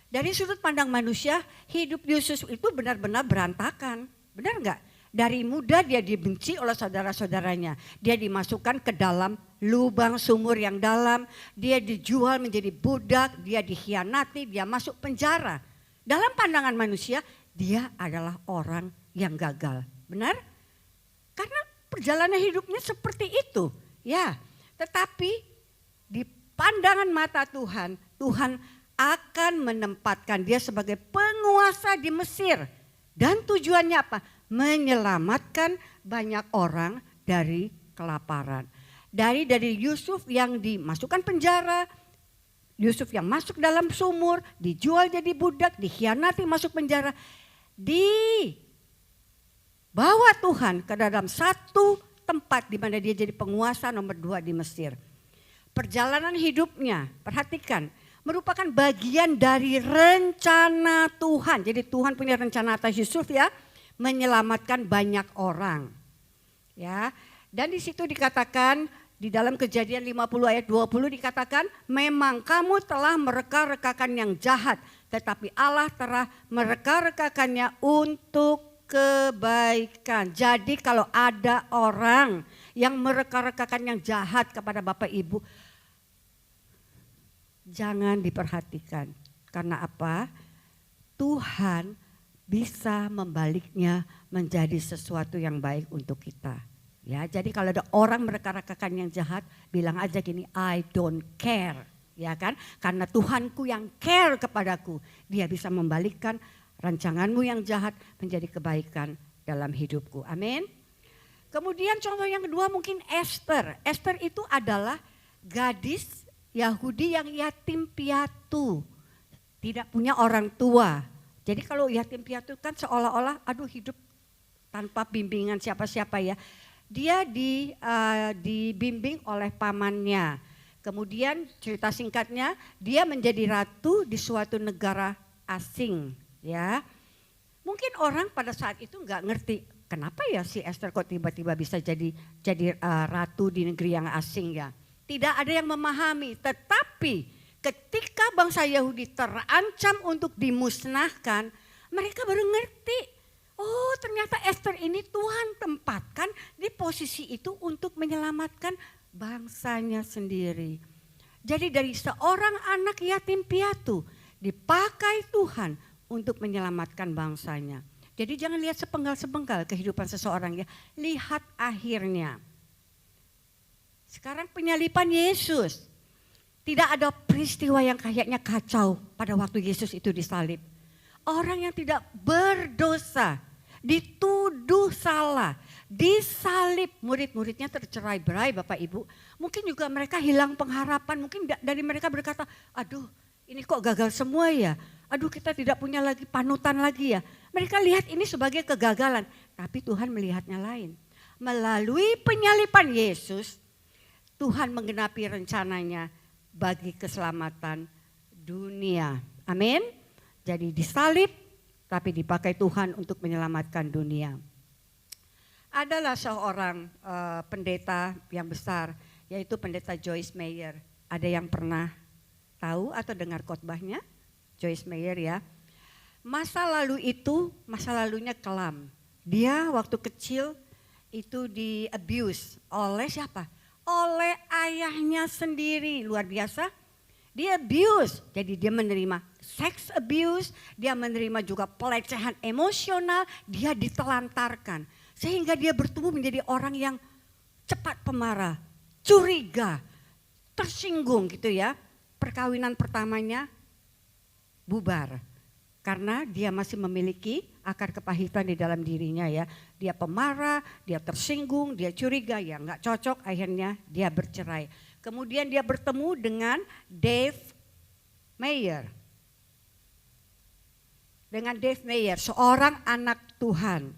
Speaker 4: Dari sudut pandang manusia, hidup Yusuf itu benar-benar berantakan, benar enggak? Dari muda dia dibenci oleh saudara-saudaranya, dia dimasukkan ke dalam lubang sumur yang dalam, dia dijual menjadi budak, dia dikhianati, dia masuk penjara. Dalam pandangan manusia, dia adalah orang yang gagal. Benar? Karena perjalanan hidupnya seperti itu. Ya, tetapi di pandangan mata Tuhan, Tuhan akan menempatkan dia sebagai penguasa di Mesir. Dan tujuannya apa? Menyelamatkan banyak orang dari kelaparan. Dari Yusuf yang dimasukkan penjara, Yusuf yang masuk dalam sumur, dijual jadi budak, dikhianati masuk penjara. Dibawa Tuhan ke dalam satu tempat di mana dia jadi penguasa nomor 2 di Mesir. Perjalanan hidupnya, perhatikan, merupakan bagian dari rencana Tuhan. Jadi Tuhan punya rencana atas Yusuf ya, menyelamatkan banyak orang. Ya, dan di situ dikatakan di dalam Kejadian 50 ayat 20 dikatakan, memang kamu telah mereka-rekakan yang jahat, tetapi Allah telah mereka-rekakannya untuk kebaikan. Jadi kalau ada orang yang mereka-rekakan yang jahat kepada Bapak Ibu, jangan diperhatikan. Karena apa? Tuhan bisa membaliknya menjadi sesuatu yang baik untuk kita. Ya, jadi kalau ada orang mereka-rekakan yang jahat, bilang aja gini, I don't care. Ya kan? Karena Tuhanku yang care kepadaku, dia bisa membalikkan rancanganmu yang jahat menjadi kebaikan dalam hidupku. Amin. Kemudian contoh yang kedua mungkin Esther. Esther itu adalah gadis Yahudi yang yatim piatu. Tidak punya orang tua. Jadi kalau yatim piatu kan seolah-olah aduh hidup tanpa bimbingan siapa-siapa ya. Dia dibimbing oleh pamannya. Kemudian cerita singkatnya dia menjadi ratu di suatu negara asing. Ya, mungkin orang pada saat itu nggak ngerti kenapa ya si Esther kok tiba-tiba bisa jadi ratu di negeri yang asing ya. Tidak ada yang memahami. Tetapi ketika bangsa Yahudi terancam untuk dimusnahkan, mereka baru ngerti. Oh ternyata Esther ini Tuhan tempatkan di posisi itu untuk menyelamatkan bangsanya sendiri. Jadi dari seorang anak yatim piatu dipakai Tuhan untuk menyelamatkan bangsanya. Jadi jangan lihat sepenggal-sepenggal kehidupan seseorang ya. Lihat akhirnya. Sekarang penyaliban Yesus. Tidak ada peristiwa yang kayaknya kacau pada waktu Yesus itu disalib. Orang yang tidak berdosa, dituduh salah, disalib, murid-muridnya tercerai-berai Bapak Ibu. Mungkin juga mereka hilang pengharapan, mungkin dari mereka berkata, aduh ini kok gagal semua ya. Aduh kita tidak punya lagi panutan lagi ya. Mereka lihat ini sebagai kegagalan, tapi Tuhan melihatnya lain. Melalui penyaliban Yesus, Tuhan menggenapi rencananya bagi keselamatan dunia. Amin. Jadi disalib tapi dipakai Tuhan untuk menyelamatkan dunia. Adalah seorang pendeta yang besar yaitu pendeta Joyce Meyer. Ada yang pernah tahu atau dengar khotbahnya? Joyce Meyer ya. Masa lalunya kelam. Dia waktu kecil itu di abuse oleh siapa? Oleh ayahnya sendiri, luar biasa. Dia abuse, jadi dia menerima sex abuse, dia menerima juga pelecehan emosional, dia ditelantarkan. Sehingga dia bertumbuh menjadi orang yang cepat pemarah, curiga, tersinggung gitu ya. Perkawinan pertamanya bubar. Karena dia masih memiliki akar kepahitan di dalam dirinya ya. Dia pemarah, dia tersinggung, dia curiga, ya nggak cocok, akhirnya dia bercerai. Kemudian dia bertemu dengan Dave Meyer. Dengan Dave Meyer, seorang anak Tuhan.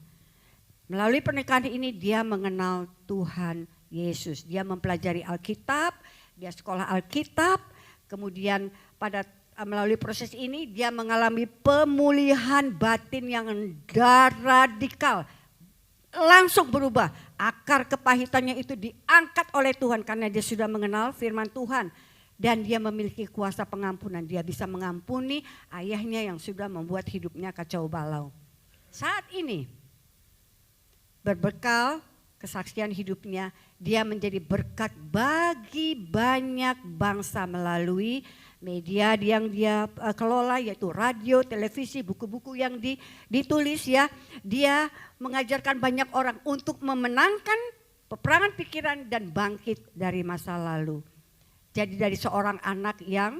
Speaker 4: Melalui pernikahan ini dia mengenal Tuhan Yesus. Dia mempelajari Alkitab, dia sekolah Alkitab, kemudian pada melalui proses ini dia mengalami pemulihan batin yang radikal. Langsung berubah. Akar kepahitannya itu diangkat oleh Tuhan karena dia sudah mengenal firman Tuhan. Dan dia memiliki kuasa pengampunan. Dia bisa mengampuni ayahnya yang sudah membuat hidupnya kacau balau. Saat ini berbekal kesaksian hidupnya, dia menjadi berkat bagi banyak bangsa melalui media yang dia kelola, yaitu radio, televisi, buku-buku yang ditulis ya. Dia mengajarkan banyak orang untuk memenangkan peperangan pikiran dan bangkit dari masa lalu. Jadi dari seorang anak yang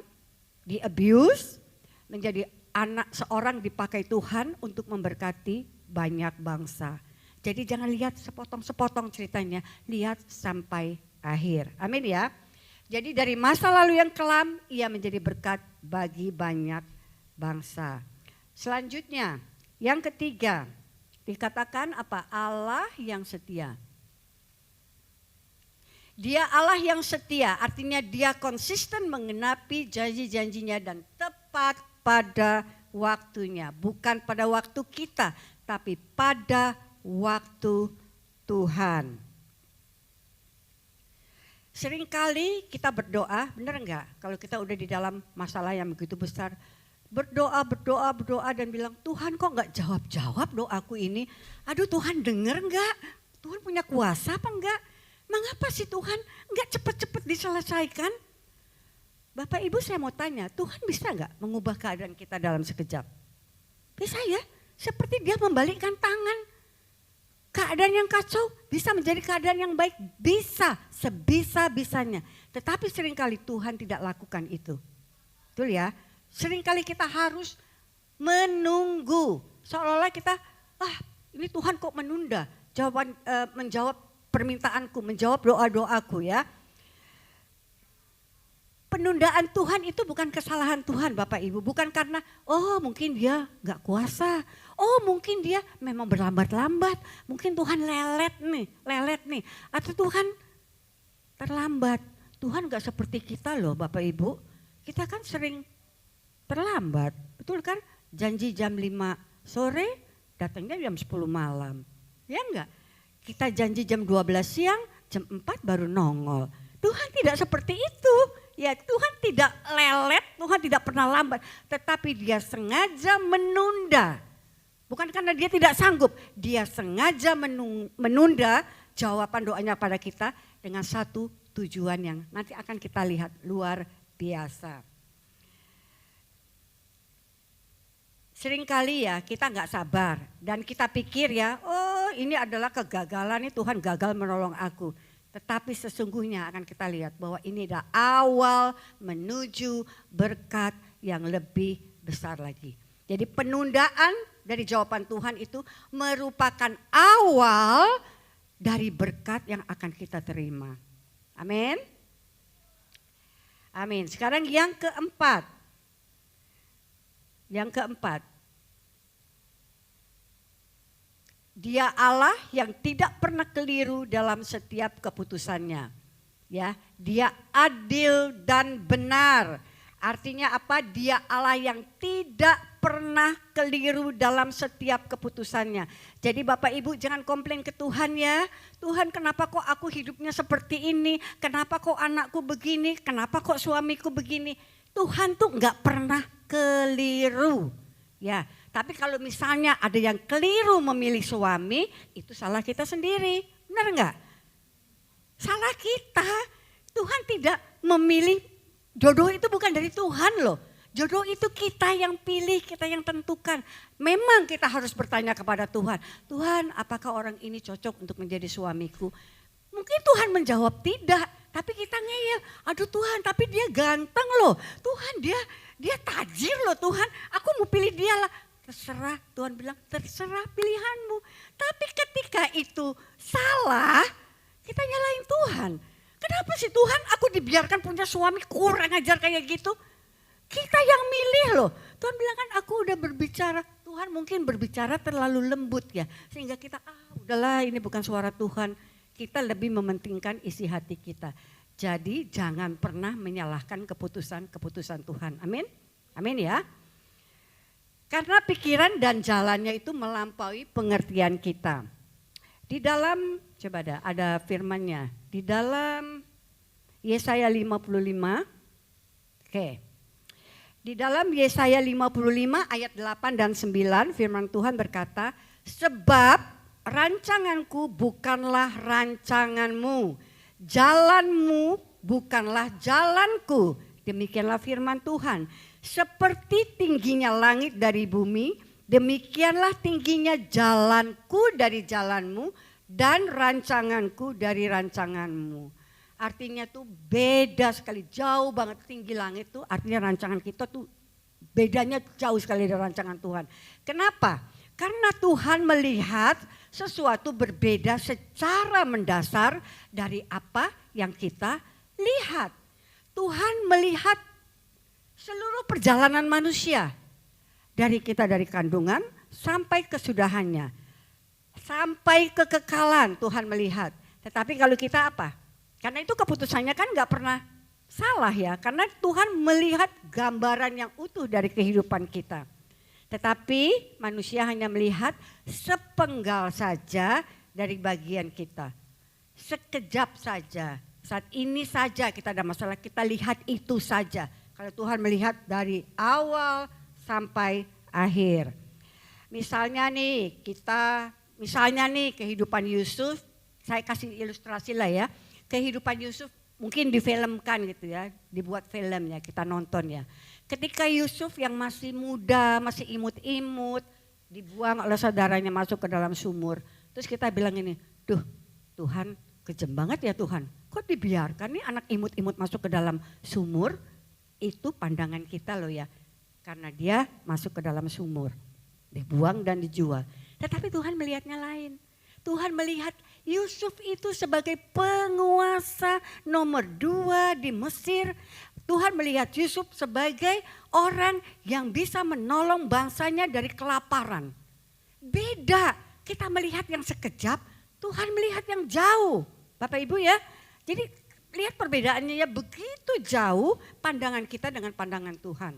Speaker 4: di-abuse menjadi anak seorang dipakai Tuhan untuk memberkati banyak bangsa. Jadi jangan lihat sepotong-sepotong ceritanya, lihat sampai akhir. Amin ya. Jadi dari masa lalu yang kelam, ia menjadi berkat bagi banyak bangsa. Selanjutnya, yang ketiga, dikatakan apa? Allah yang setia. Dia Allah yang setia, artinya dia konsisten mengenapi janji-janjinya dan tepat pada waktunya. Bukan pada waktu kita, tapi pada waktu Tuhan. Seringkali kita berdoa, benar enggak? Kalau kita udah di dalam masalah yang begitu besar, berdoa dan bilang, Tuhan kok enggak jawab-jawab doaku ini? Aduh Tuhan denger enggak? Tuhan punya kuasa apa enggak? Mengapa sih Tuhan enggak cepat-cepat diselesaikan? Bapak Ibu saya mau tanya, Tuhan bisa enggak mengubah keadaan kita dalam sekejap? Bisa ya, seperti dia membalikkan tangan. Keadaan yang kacau bisa menjadi keadaan yang baik, bisa sebisa-bisanya. Tetapi seringkali Tuhan tidak lakukan itu. Betul ya? Seringkali kita harus menunggu. Seolah-olah kita, ini Tuhan kok menunda menjawab permintaanku, menjawab doa-doaku ya. Penundaan Tuhan itu bukan kesalahan Tuhan Bapak Ibu. Bukan karena mungkin dia gak kuasa. Mungkin dia memang berlambat-lambat. Mungkin Tuhan lelet nih. Atau Tuhan terlambat. Tuhan gak seperti kita loh Bapak Ibu. Kita kan sering terlambat. Betul kan? Janji jam 5 sore datangnya jam 10 malam. Ya enggak? Kita janji jam 12 siang, jam 4 baru nongol. Tuhan tidak seperti itu. Ya Tuhan tidak lelet, Tuhan tidak pernah lambat. Tetapi dia sengaja menunda. Bukan karena dia tidak sanggup. Dia sengaja menunda jawaban doanya pada kita dengan satu tujuan yang nanti akan kita lihat luar biasa. Seringkali ya kita nggak sabar dan kita pikir ya, ini adalah kegagalan, ini Tuhan gagal menolong aku. Tetapi sesungguhnya akan kita lihat bahwa ini adalah awal menuju berkat yang lebih besar lagi. Jadi penundaan dari jawaban Tuhan itu merupakan awal dari berkat yang akan kita terima. Amin. Amin. Sekarang yang keempat. Dia Allah yang tidak pernah keliru dalam setiap keputusannya. Ya, dia adil dan benar. Artinya apa? Dia Allah yang tidak pernah keliru dalam setiap keputusannya. Jadi Bapak Ibu jangan komplain ke Tuhan ya. Tuhan kenapa kok aku hidupnya seperti ini? Kenapa kok anakku begini? Kenapa kok suamiku begini? Tuhan tuh enggak pernah keliru. Ya, tapi kalau misalnya ada yang keliru memilih suami, itu salah kita sendiri. Benar enggak? Salah kita. Tuhan tidak memilih, jodoh itu bukan dari Tuhan loh. Jodoh itu kita yang pilih, kita yang tentukan. Memang kita harus bertanya kepada Tuhan. Tuhan, apakah orang ini cocok untuk menjadi suamiku? Mungkin Tuhan menjawab tidak, tapi kita ngeyel. Aduh Tuhan, tapi dia ganteng loh. Tuhan dia tajir loh Tuhan. Aku mau pilih dia lah. Terserah, Tuhan bilang terserah pilihanmu. Tapi ketika itu salah, kita nyalain Tuhan. Kenapa sih Tuhan aku dibiarkan punya suami kurang ajar kayak gitu? Kita yang milih loh. Tuhan bilang kan aku udah berbicara. Tuhan mungkin berbicara terlalu lembut ya. Sehingga kita udahlah ini bukan suara Tuhan. Kita lebih mementingkan isi hati kita. Jadi jangan pernah menyalahkan keputusan-keputusan Tuhan. Amin. Amin ya. Karena pikiran dan jalannya itu melampaui pengertian kita. Di dalam, coba ada firmannya. Di dalam Yesaya 55, oke. Di dalam Yesaya 55 ayat 8 dan 9 firman Tuhan berkata, sebab rancanganku bukanlah rancanganmu, jalanmu bukanlah jalanku. Demikianlah firman Tuhan. Seperti tingginya langit dari bumi, demikianlah tingginya jalanku dari jalanmu dan rancanganku dari rancanganmu. Artinya tuh beda sekali, jauh banget tinggi langit tuh artinya rancangan kita tuh bedanya jauh sekali dari rancangan Tuhan. Kenapa? Karena Tuhan melihat sesuatu berbeda secara mendasar dari apa yang kita lihat. Tuhan melihat seluruh perjalanan manusia. Dari kita dari kandungan sampai kesudahannya. Sampai kekekalan Tuhan melihat. Tetapi kalau kita apa? Karena itu keputusannya kan gak pernah salah ya. Karena Tuhan melihat gambaran yang utuh dari kehidupan kita. Tetapi manusia hanya melihat sepenggal saja dari bagian kita. Sekejap saja. Saat ini saja kita ada masalah, kita lihat itu saja. Kalau Tuhan melihat dari awal sampai akhir. Misalnya nih kehidupan Yusuf, saya kasih ilustrasi lah ya. Kehidupan Yusuf mungkin difilmkan gitu ya, dibuat film ya, kita nonton ya. Ketika Yusuf yang masih muda, masih imut-imut, dibuang oleh saudaranya masuk ke dalam sumur. Terus kita bilang ini, duh Tuhan kejem banget ya Tuhan. Kok dibiarkan nih anak imut-imut masuk ke dalam sumur? Itu pandangan kita loh ya. Karena dia masuk ke dalam sumur. Dibuang dan dijual. Tetapi Tuhan melihatnya lain. Tuhan melihat Yusuf itu sebagai penguasa nomor 2 di Mesir. Tuhan melihat Yusuf sebagai orang yang bisa menolong bangsanya dari kelaparan. Beda, kita melihat yang sekejap, Tuhan melihat yang jauh. Bapak Ibu ya, jadi lihat perbedaannya ya, begitu jauh pandangan kita dengan pandangan Tuhan.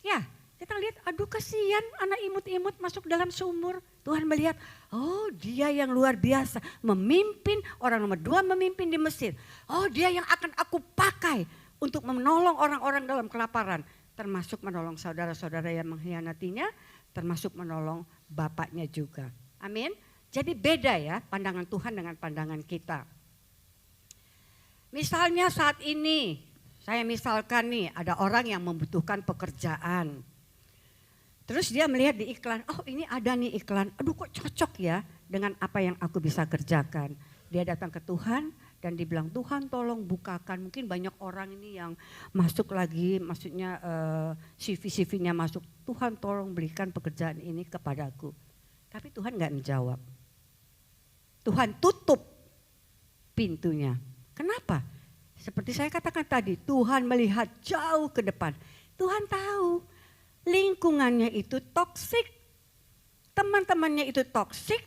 Speaker 4: Ya, kita lihat aduh kasihan anak imut-imut masuk dalam sumur. Tuhan melihat, oh dia yang luar biasa memimpin, orang nomor 2 memimpin di Mesir. Oh dia yang akan aku pakai untuk menolong orang-orang dalam kelaparan. Termasuk menolong saudara-saudara yang mengkhianatinya, termasuk menolong bapaknya juga. Amin. Jadi beda ya pandangan Tuhan dengan pandangan kita. Misalnya saat ini, saya misalkan nih ada orang yang membutuhkan pekerjaan. Terus dia melihat di iklan, oh ini ada nih iklan, aduh kok cocok ya dengan apa yang aku bisa kerjakan. Dia datang ke Tuhan dan dibilang Tuhan tolong bukakan, mungkin banyak orang ini yang masuk lagi, maksudnya CV-CV-nya masuk. Tuhan tolong berikan pekerjaan ini kepadaku. Tapi Tuhan gak menjawab. Tuhan tutup pintunya. Kenapa? Seperti saya katakan tadi, Tuhan melihat jauh ke depan. Tuhan tahu lingkungannya itu toksik, teman-temannya itu toksik,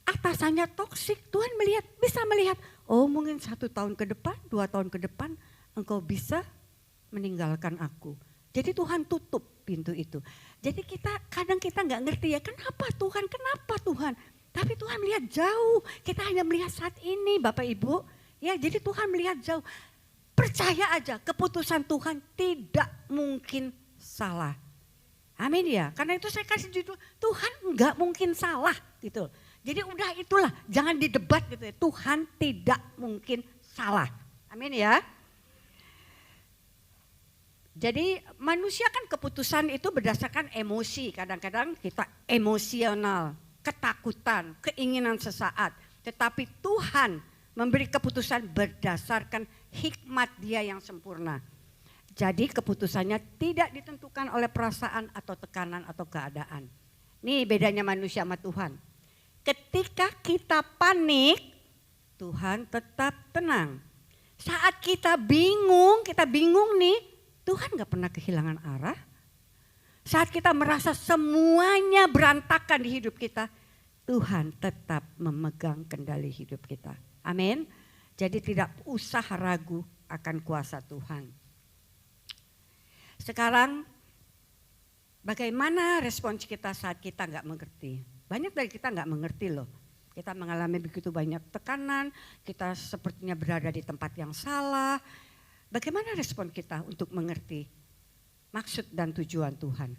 Speaker 4: atasannya toksik. Tuhan melihat, bisa melihat, oh mungkin 1 tahun ke depan, 2 tahun ke depan engkau bisa meninggalkan aku. Jadi Tuhan tutup pintu itu. Jadi kadang kita nggak ngerti ya, kenapa Tuhan? Tapi Tuhan melihat jauh, kita hanya melihat saat ini Bapak Ibu. Ya, jadi Tuhan melihat jauh. Percaya aja keputusan Tuhan tidak mungkin salah. Amin ya, karena itu saya kasih judul Tuhan nggak mungkin salah gitu. Jadi udah itulah, jangan didebat gitu ya. Tuhan tidak mungkin salah. Amin ya. Jadi manusia kan keputusan itu berdasarkan emosi. Kadang-kadang kita emosional, ketakutan, keinginan sesaat. Tetapi Tuhan memberi keputusan berdasarkan hikmat Dia yang sempurna. Jadi keputusannya tidak ditentukan oleh perasaan atau tekanan atau keadaan. Nih bedanya manusia sama Tuhan. Ketika kita panik, Tuhan tetap tenang. Saat kita bingung nih, Tuhan gak pernah kehilangan arah. Saat kita merasa semuanya berantakan di hidup kita, Tuhan tetap memegang kendali hidup kita. Amin. Jadi tidak usah ragu akan kuasa Tuhan. Sekarang bagaimana respons kita saat kita nggak mengerti? Banyak dari kita nggak mengerti loh. Kita mengalami begitu banyak tekanan, kita sepertinya berada di tempat yang salah. Bagaimana respon kita untuk mengerti maksud dan tujuan Tuhan?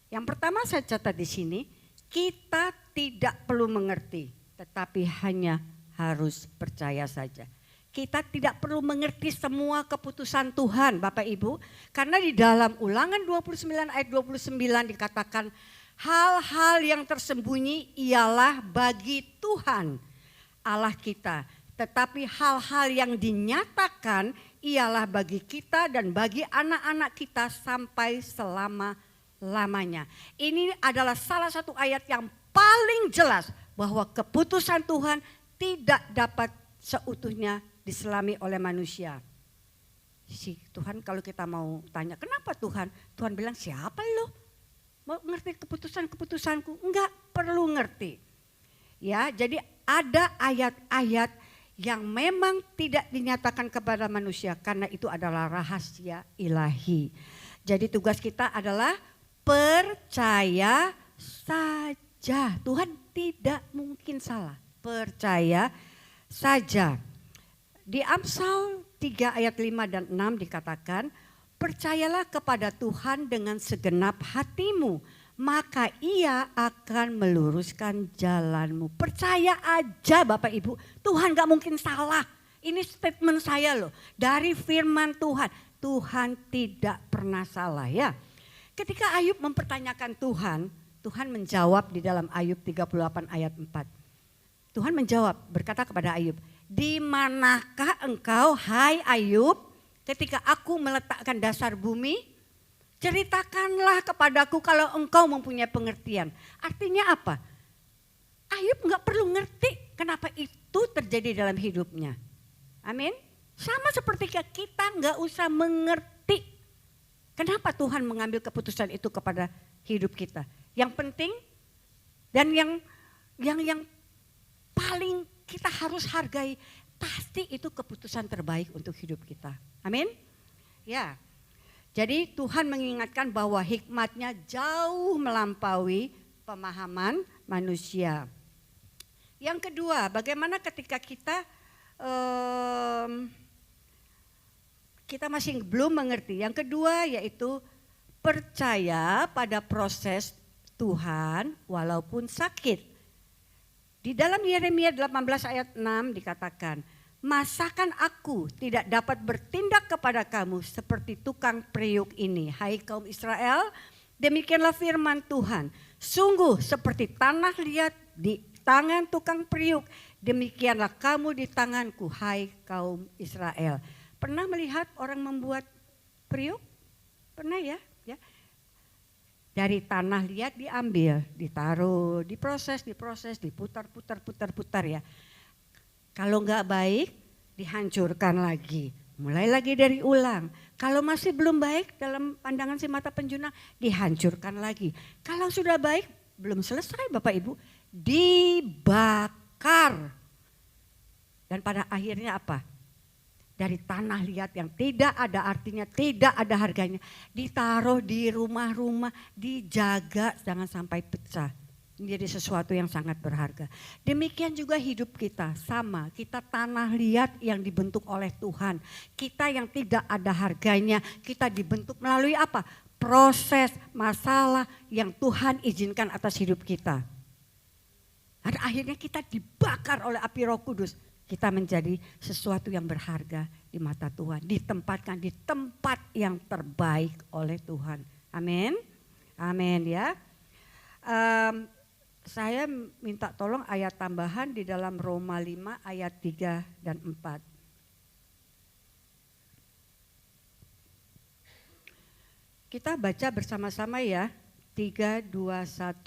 Speaker 4: Yang pertama saya catat di sini, kita tidak perlu mengerti, tetapi hanya harus percaya saja. Kita tidak perlu mengerti semua keputusan Tuhan Bapak Ibu. Karena di dalam Ulangan 29 ayat 29 dikatakan hal-hal yang tersembunyi ialah bagi Tuhan Allah kita. Tetapi hal-hal yang dinyatakan ialah bagi kita dan bagi anak-anak kita sampai selama-lamanya. Ini adalah salah satu ayat yang paling jelas bahwa keputusan Tuhan tidak dapat seutuhnya diselami oleh manusia. Si Tuhan kalau kita mau tanya, kenapa Tuhan? Tuhan bilang, siapa lo? Mau ngerti keputusan-keputusanku? Enggak perlu ngerti. Ya, jadi ada ayat-ayat yang memang tidak dinyatakan kepada manusia karena itu adalah rahasia ilahi. Jadi tugas kita adalah percaya saja. Tuhan tidak mungkin salah. Percaya saja. Di Amsal 3 ayat 5 dan 6 dikatakan, percayalah kepada Tuhan dengan segenap hatimu, maka ia akan meluruskan jalanmu. Percaya aja Bapak Ibu, Tuhan gak mungkin salah. Ini statement saya loh, dari firman Tuhan. Tuhan tidak pernah salah ya. Ketika Ayub mempertanyakan Tuhan, Tuhan menjawab di dalam Ayub 38 ayat 4. Tuhan menjawab, berkata kepada Ayub, di manakah engkau hai Ayub ketika aku meletakkan dasar bumi? Ceritakanlah kepadaku kalau engkau mempunyai pengertian. Artinya apa? Ayub gak perlu ngerti kenapa itu terjadi dalam hidupnya. Amin. Sama seperti kita gak usah mengerti kenapa Tuhan mengambil keputusan itu kepada hidup kita. Yang penting dan yang paling kita harus hargai, pasti itu keputusan terbaik untuk hidup kita. Amin. Ya. Jadi Tuhan mengingatkan bahwa hikmatnya jauh melampaui pemahaman manusia. Yang kedua, bagaimana ketika kita masih belum mengerti. Yang kedua yaitu percaya pada proses Tuhan walaupun sakit. Di dalam Yeremia 18 ayat 6 dikatakan, masakan aku tidak dapat bertindak kepada kamu seperti tukang periuk ini. Hai kaum Israel, demikianlah firman Tuhan. Sungguh seperti tanah liat di tangan tukang periuk, demikianlah kamu di tanganku, hai kaum Israel. Pernah melihat orang membuat periuk? Pernah ya? Dari tanah liat diambil, ditaruh, diproses, diputar ya. Kalau enggak baik, dihancurkan lagi. Mulai lagi dari ulang. Kalau masih belum baik dalam pandangan si mata penjuna, dihancurkan lagi. Kalau sudah baik, belum selesai Bapak Ibu, dibakar. Dan pada akhirnya apa? Dari tanah liat yang tidak ada artinya, tidak ada harganya, ditaruh di rumah-rumah, dijaga jangan sampai pecah. Menjadi sesuatu yang sangat berharga. Demikian juga hidup kita, sama. Kita tanah liat yang dibentuk oleh Tuhan. Kita yang tidak ada harganya, kita dibentuk melalui apa? Proses, masalah yang Tuhan izinkan atas hidup kita. Dan akhirnya kita dibakar oleh api Roh Kudus. Kita menjadi sesuatu yang berharga di mata Tuhan. Ditempatkan di tempat yang terbaik oleh Tuhan. Amin. Amin ya. Saya minta tolong ayat tambahan di dalam Roma 5 ayat 3 dan 4. Kita baca bersama-sama ya. 3, 2, 1.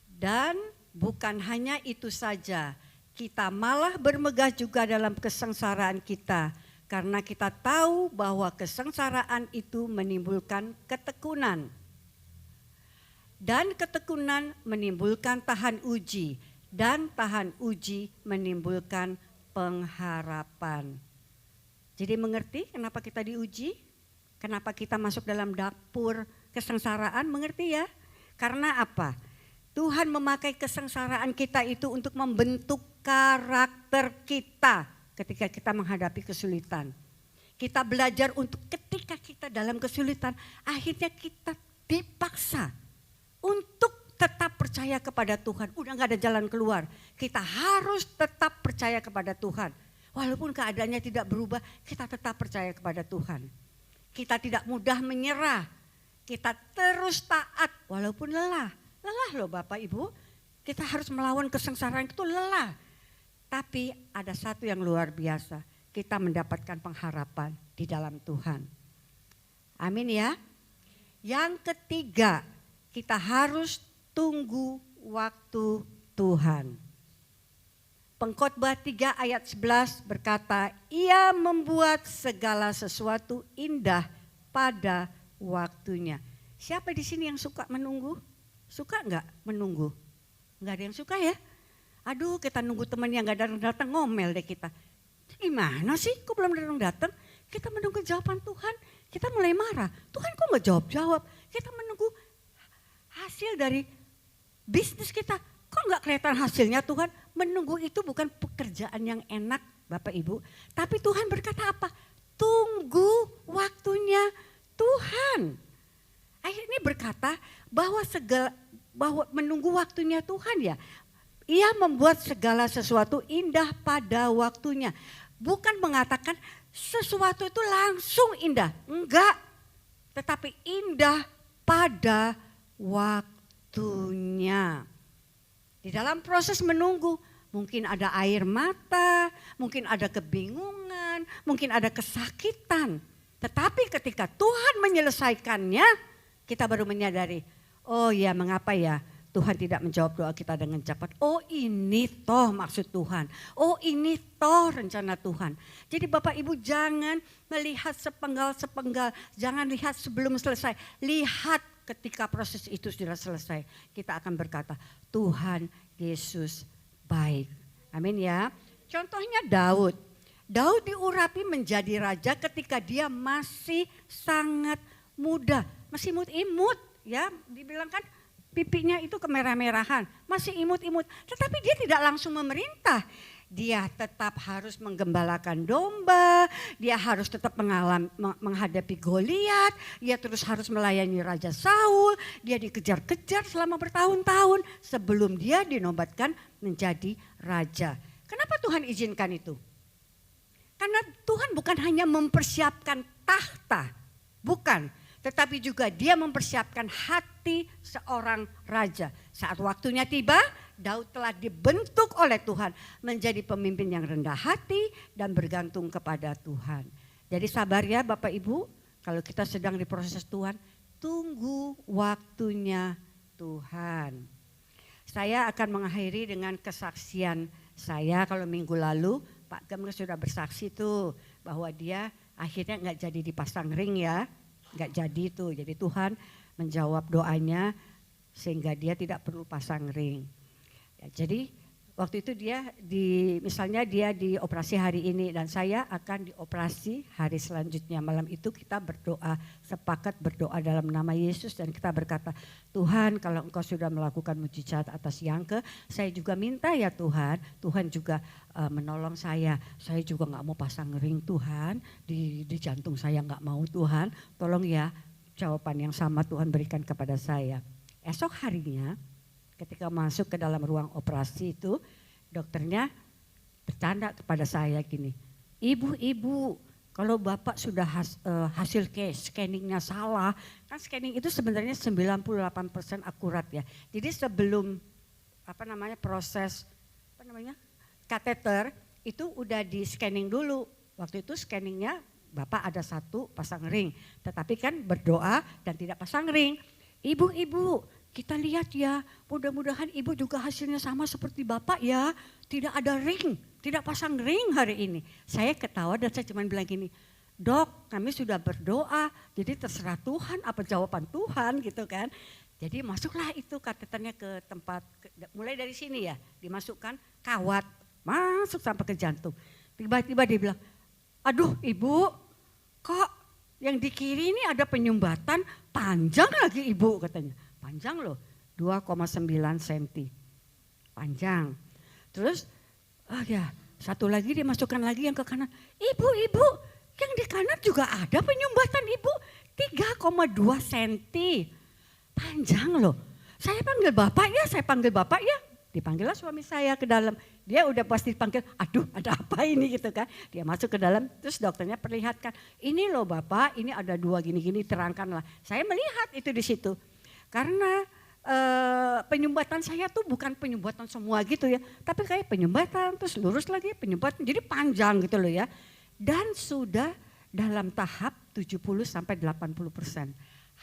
Speaker 4: Dan bukan hanya itu saja. Kita malah bermegah juga dalam kesengsaraan kita. Karena kita tahu bahwa kesengsaraan itu menimbulkan ketekunan. Dan ketekunan menimbulkan tahan uji. Dan tahan uji menimbulkan pengharapan. Jadi mengerti kenapa kita diuji? Kenapa kita masuk dalam dapur kesengsaraan, mengerti ya? Karena apa? Tuhan memakai kesengsaraan kita itu untuk membentuk karakter kita ketika kita menghadapi kesulitan. Kita belajar untuk ketika kita dalam kesulitan, akhirnya kita dipaksa untuk tetap percaya kepada Tuhan. Udah gak ada jalan keluar. Kita harus tetap percaya kepada Tuhan. Walaupun keadaannya tidak berubah, kita tetap percaya kepada Tuhan. Kita tidak mudah menyerah. Kita terus taat walaupun lelah. Lelah loh Bapak Ibu. Kita harus melawan kesengsaraan itu lelah. Tapi ada satu yang luar biasa. Kita mendapatkan pengharapan di dalam Tuhan. Amin ya. Yang ketiga, kita harus tunggu waktu Tuhan. Pengkhotbah 3 ayat 11 berkata, Ia membuat segala sesuatu indah pada waktunya. Siapa di sini yang suka menunggu? Suka enggak menunggu? Enggak ada yang suka ya? Aduh, kita nunggu teman yang enggak datang-datang, ngomel deh kita. Gimana sih kok belum datang-datang? Kita menunggu jawaban Tuhan, kita mulai marah. Tuhan kok enggak jawab-jawab? Kita menunggu hasil dari bisnis kita. Kok enggak kelihatan hasilnya Tuhan? Menunggu itu bukan pekerjaan yang enak Bapak Ibu. Tapi Tuhan berkata apa? Tunggu waktunya Tuhan. Ayat ini berkata bahwa menunggu waktunya Tuhan ya. Ia membuat segala sesuatu indah pada waktunya. Bukan mengatakan sesuatu itu langsung indah. Enggak. Tetapi indah pada waktunya. Di dalam proses menunggu mungkin ada air mata, mungkin ada kebingungan, mungkin ada kesakitan. Tetapi ketika Tuhan menyelesaikannya, kita baru menyadari, oh ya mengapa ya Tuhan tidak menjawab doa kita dengan cepat. Oh ini toh maksud Tuhan, oh ini toh rencana Tuhan. Jadi Bapak Ibu jangan melihat sepenggal-sepenggal, jangan lihat sebelum selesai, lihat ketika proses itu sudah selesai, kita akan berkata, Tuhan Yesus baik. Amin ya. Contohnya Daud. Daud diurapi menjadi raja ketika dia masih sangat muda. Masih imut-imut ya. Dibilang kan pipinya itu kemerah-merahan. Masih imut-imut. Tetapi dia tidak langsung memerintah. Dia tetap harus menggembalakan domba, dia harus tetap menghadapi Goliat, dia terus harus melayani Raja Saul, dia dikejar-kejar selama bertahun-tahun sebelum dia dinobatkan menjadi raja. Kenapa Tuhan izinkan itu? Karena Tuhan bukan hanya mempersiapkan tahta, bukan. Tetapi juga dia mempersiapkan hati seorang raja. Saat waktunya tiba, Daud telah dibentuk oleh Tuhan menjadi pemimpin yang rendah hati dan bergantung kepada Tuhan. Jadi sabar ya Bapak Ibu, kalau kita sedang diproses Tuhan, tunggu waktunya Tuhan. Saya akan mengakhiri dengan kesaksian saya kalau minggu lalu Pak Gem sudah bersaksi tuh bahwa dia akhirnya nggak jadi dipasang ring ya. Gak jadi itu, jadi Tuhan menjawab doanya sehingga dia tidak perlu pasang ring. Ya, jadi waktu itu misalnya dia dioperasi hari ini dan saya akan dioperasi hari selanjutnya. Malam itu kita berdoa, sepakat berdoa dalam nama Yesus dan kita berkata, Tuhan kalau Engkau sudah melakukan mujizat atas Yangke, saya juga minta ya Tuhan, Tuhan juga menolong saya juga gak mau pasang ring Tuhan, di jantung saya gak mau Tuhan, tolong ya jawaban yang sama Tuhan berikan kepada saya. Esok harinya ketika masuk ke dalam ruang operasi itu, dokternya bercanda kepada saya gini, ibu, kalau Bapak sudah hasil scanningnya salah, kan scanning itu sebenarnya 98% akurat ya. Jadi sebelum proses kateter itu udah di scanning dulu. Waktu itu scanningnya Bapak ada satu pasang ring, tetapi kan berdoa dan tidak pasang ring. Ibu, kita lihat ya, mudah-mudahan ibu juga hasilnya sama seperti Bapak ya. Tidak ada ring, tidak pasang ring hari ini. Saya ketawa dan saya cuma bilang gini, Dok kami sudah berdoa, jadi terserah Tuhan apa jawaban Tuhan gitu kan. Jadi masuklah itu kateternya ke tempat, mulai dari sini ya, dimasukkan kawat, masuk sampai ke jantung. Tiba-tiba dia bilang, aduh ibu kok Yang di kiri ini ada penyumbatan panjang lagi ibu katanya. Panjang loh, 2,9 cm. Panjang. Terus, satu lagi dia masukkan lagi yang ke kanan. Ibu, yang di kanan juga ada penyumbatan ibu. 3,2 cm. Panjang loh. Saya panggil bapak ya. Dipanggillah suami saya ke dalam. Dia udah pasti dipanggil, aduh ada apa ini gitu kan. Dia masuk ke dalam, terus dokternya perlihatkan. Ini loh bapak, ini ada 2 gini-gini, terangkanlah. Saya melihat itu di situ. Karena penyumbatan saya tuh bukan penyumbatan semua gitu ya. Tapi kayak penyumbatan, terus lurus lagi penyumbatan. Jadi panjang gitu loh ya. Dan sudah dalam tahap 70-80%.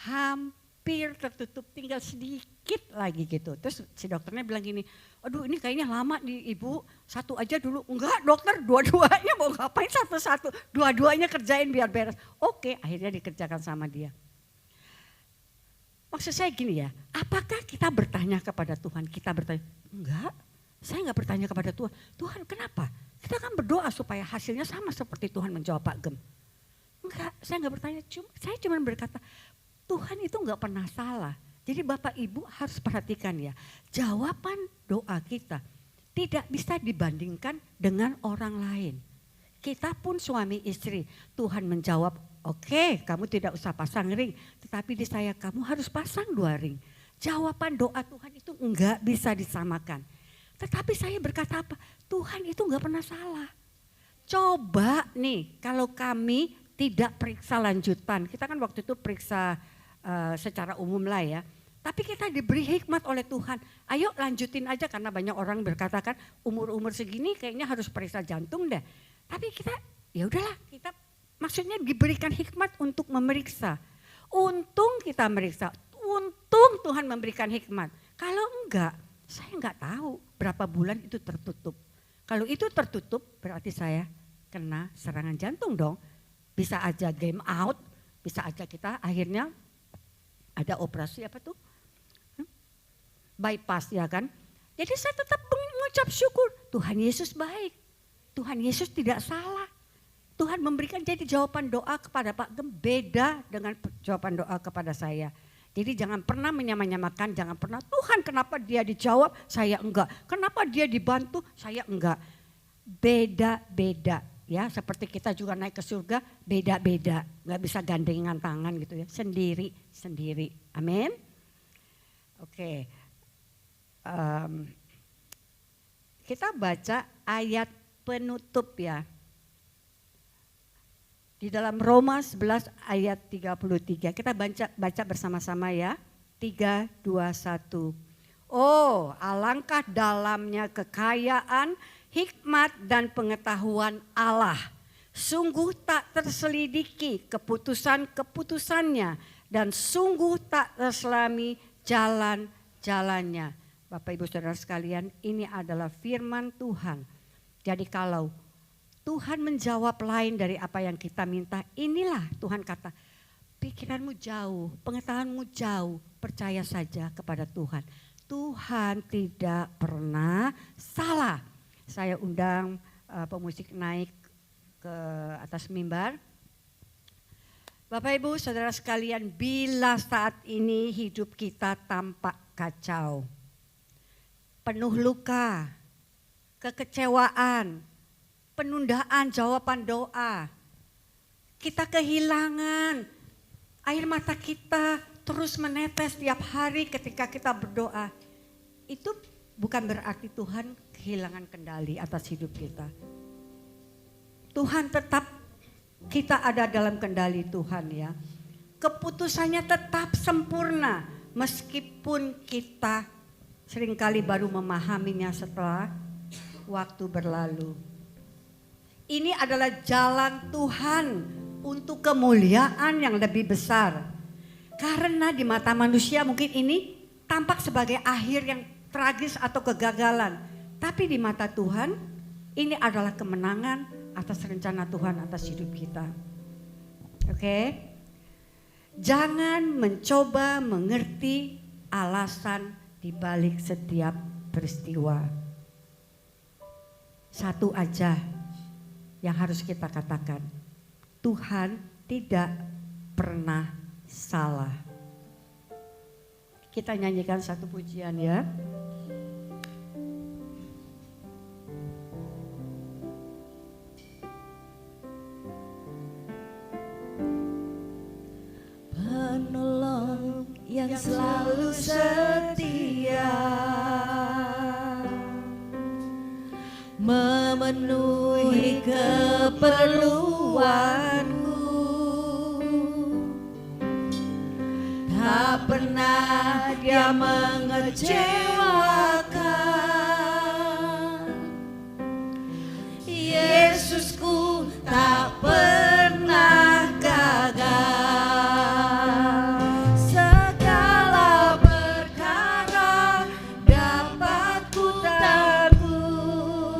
Speaker 4: Hampir tertutup, tinggal sedikit lagi gitu. Terus si dokternya bilang gini, aduh ini kayaknya lama nih ibu, satu aja dulu. Enggak dokter, dua-duanya mau ngapain satu-satu, dua-duanya kerjain biar beres. Oke, akhirnya dikerjakan sama dia. Maksud saya gini ya, apakah kita bertanya kepada Tuhan? Kita bertanya, enggak, saya enggak bertanya kepada Tuhan. Tuhan kenapa? Kita kan berdoa supaya hasilnya sama seperti Tuhan menjawab Pak Gem. Enggak, saya enggak bertanya, saya cuma berkata, Tuhan itu enggak pernah salah. Jadi Bapak Ibu harus perhatikan ya, jawaban doa kita tidak bisa dibandingkan dengan orang lain. Kita pun suami istri, Tuhan menjawab, oke, kamu tidak usah pasang ring, tetapi di saya kamu harus pasang 2 ring. Jawaban doa Tuhan itu enggak bisa disamakan. Tetapi saya berkata apa? Tuhan itu enggak pernah salah. Coba nih kalau kami tidak periksa lanjutan, kita kan waktu itu periksa secara umum lah ya. Tapi kita diberi hikmat oleh Tuhan. Ayo lanjutin aja karena banyak orang berkatakan umur-umur segini kayaknya harus periksa jantung deh. Tapi kita ya udahlah, kita maksudnya diberikan hikmat untuk memeriksa. Untung kita meriksa, untung Tuhan memberikan hikmat. Kalau enggak, saya enggak tahu berapa bulan itu tertutup. Kalau itu tertutup berarti saya kena serangan jantung dong. Bisa aja game out, bisa aja kita akhirnya ada operasi apa tuh? Bypass ya kan. Jadi saya tetap mengucap syukur. Tuhan Yesus baik. Tuhan Yesus tidak salah. Tuhan memberikan jadi jawaban doa kepada Pak Gem beda dengan jawaban doa kepada saya. Jadi jangan pernah menyamakan, jangan pernah Tuhan kenapa dia dijawab, saya enggak. Kenapa dia dibantu, saya enggak. Beda-beda. Ya, seperti kita juga naik ke surga beda-beda, nggak bisa gandengan tangan gitu ya, sendiri-sendiri. Amin. Oke, kita baca ayat penutup ya. Di dalam Roma 11 ayat 33, kita baca bersama-sama ya. 3, 2, 1. Oh, alangkah dalamnya kekayaan, hikmat dan pengetahuan Allah. Sungguh tak terselidiki keputusan-keputusannya dan sungguh tak terselami jalan-jalannya. Bapak Ibu Saudara sekalian, ini adalah firman Tuhan. Jadi kalau Tuhan menjawab lain dari apa yang kita minta, inilah Tuhan kata, pikiranmu jauh, pengetahuanmu jauh, percaya saja kepada Tuhan. Tuhan tidak pernah salah. Saya undang pemusik naik ke atas mimbar. Bapak Ibu Saudara sekalian, bila saat ini hidup kita tampak kacau, penuh luka, kekecewaan, penundaan jawaban doa, kita kehilangan, air mata kita terus menetes tiap hari ketika kita berdoa, itu bukan berarti Tuhan kehilangan kendali atas hidup kita. Tuhan tetap, kita ada dalam kendali Tuhan ya. Keputusannya tetap sempurna meskipun kita seringkali baru memahaminya setelah waktu berlalu. Ini adalah jalan Tuhan untuk kemuliaan yang lebih besar. Karena di mata manusia mungkin ini tampak sebagai akhir yang tragis atau kegagalan. Tapi di mata Tuhan ini adalah kemenangan atas rencana Tuhan atas hidup kita. Oke? Jangan mencoba mengerti alasan di balik setiap peristiwa. Satu aja yang harus kita katakan. Tuhan tidak pernah salah. Kita nyanyikan satu pujian ya.
Speaker 1: Penolong yang selalu setia, memenuhi keperluanku, tak pernah dia mengecewakan. Yesusku tak pernah gagal. Segala perkara dapat ku tanggung,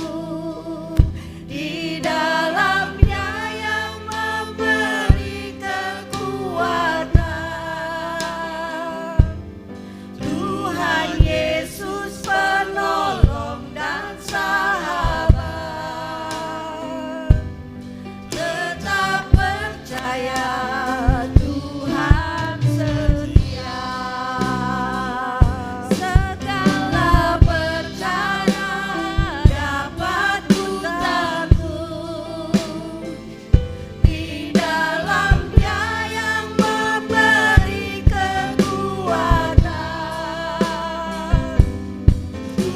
Speaker 1: di dalamnya yang memberi kekuatan. Tuhan Yesus penolong dan sahabat, tetap percaya Tuhan setia. Segala perkara dapat ku tanggung, di dalamnya yang memberi kekuatan.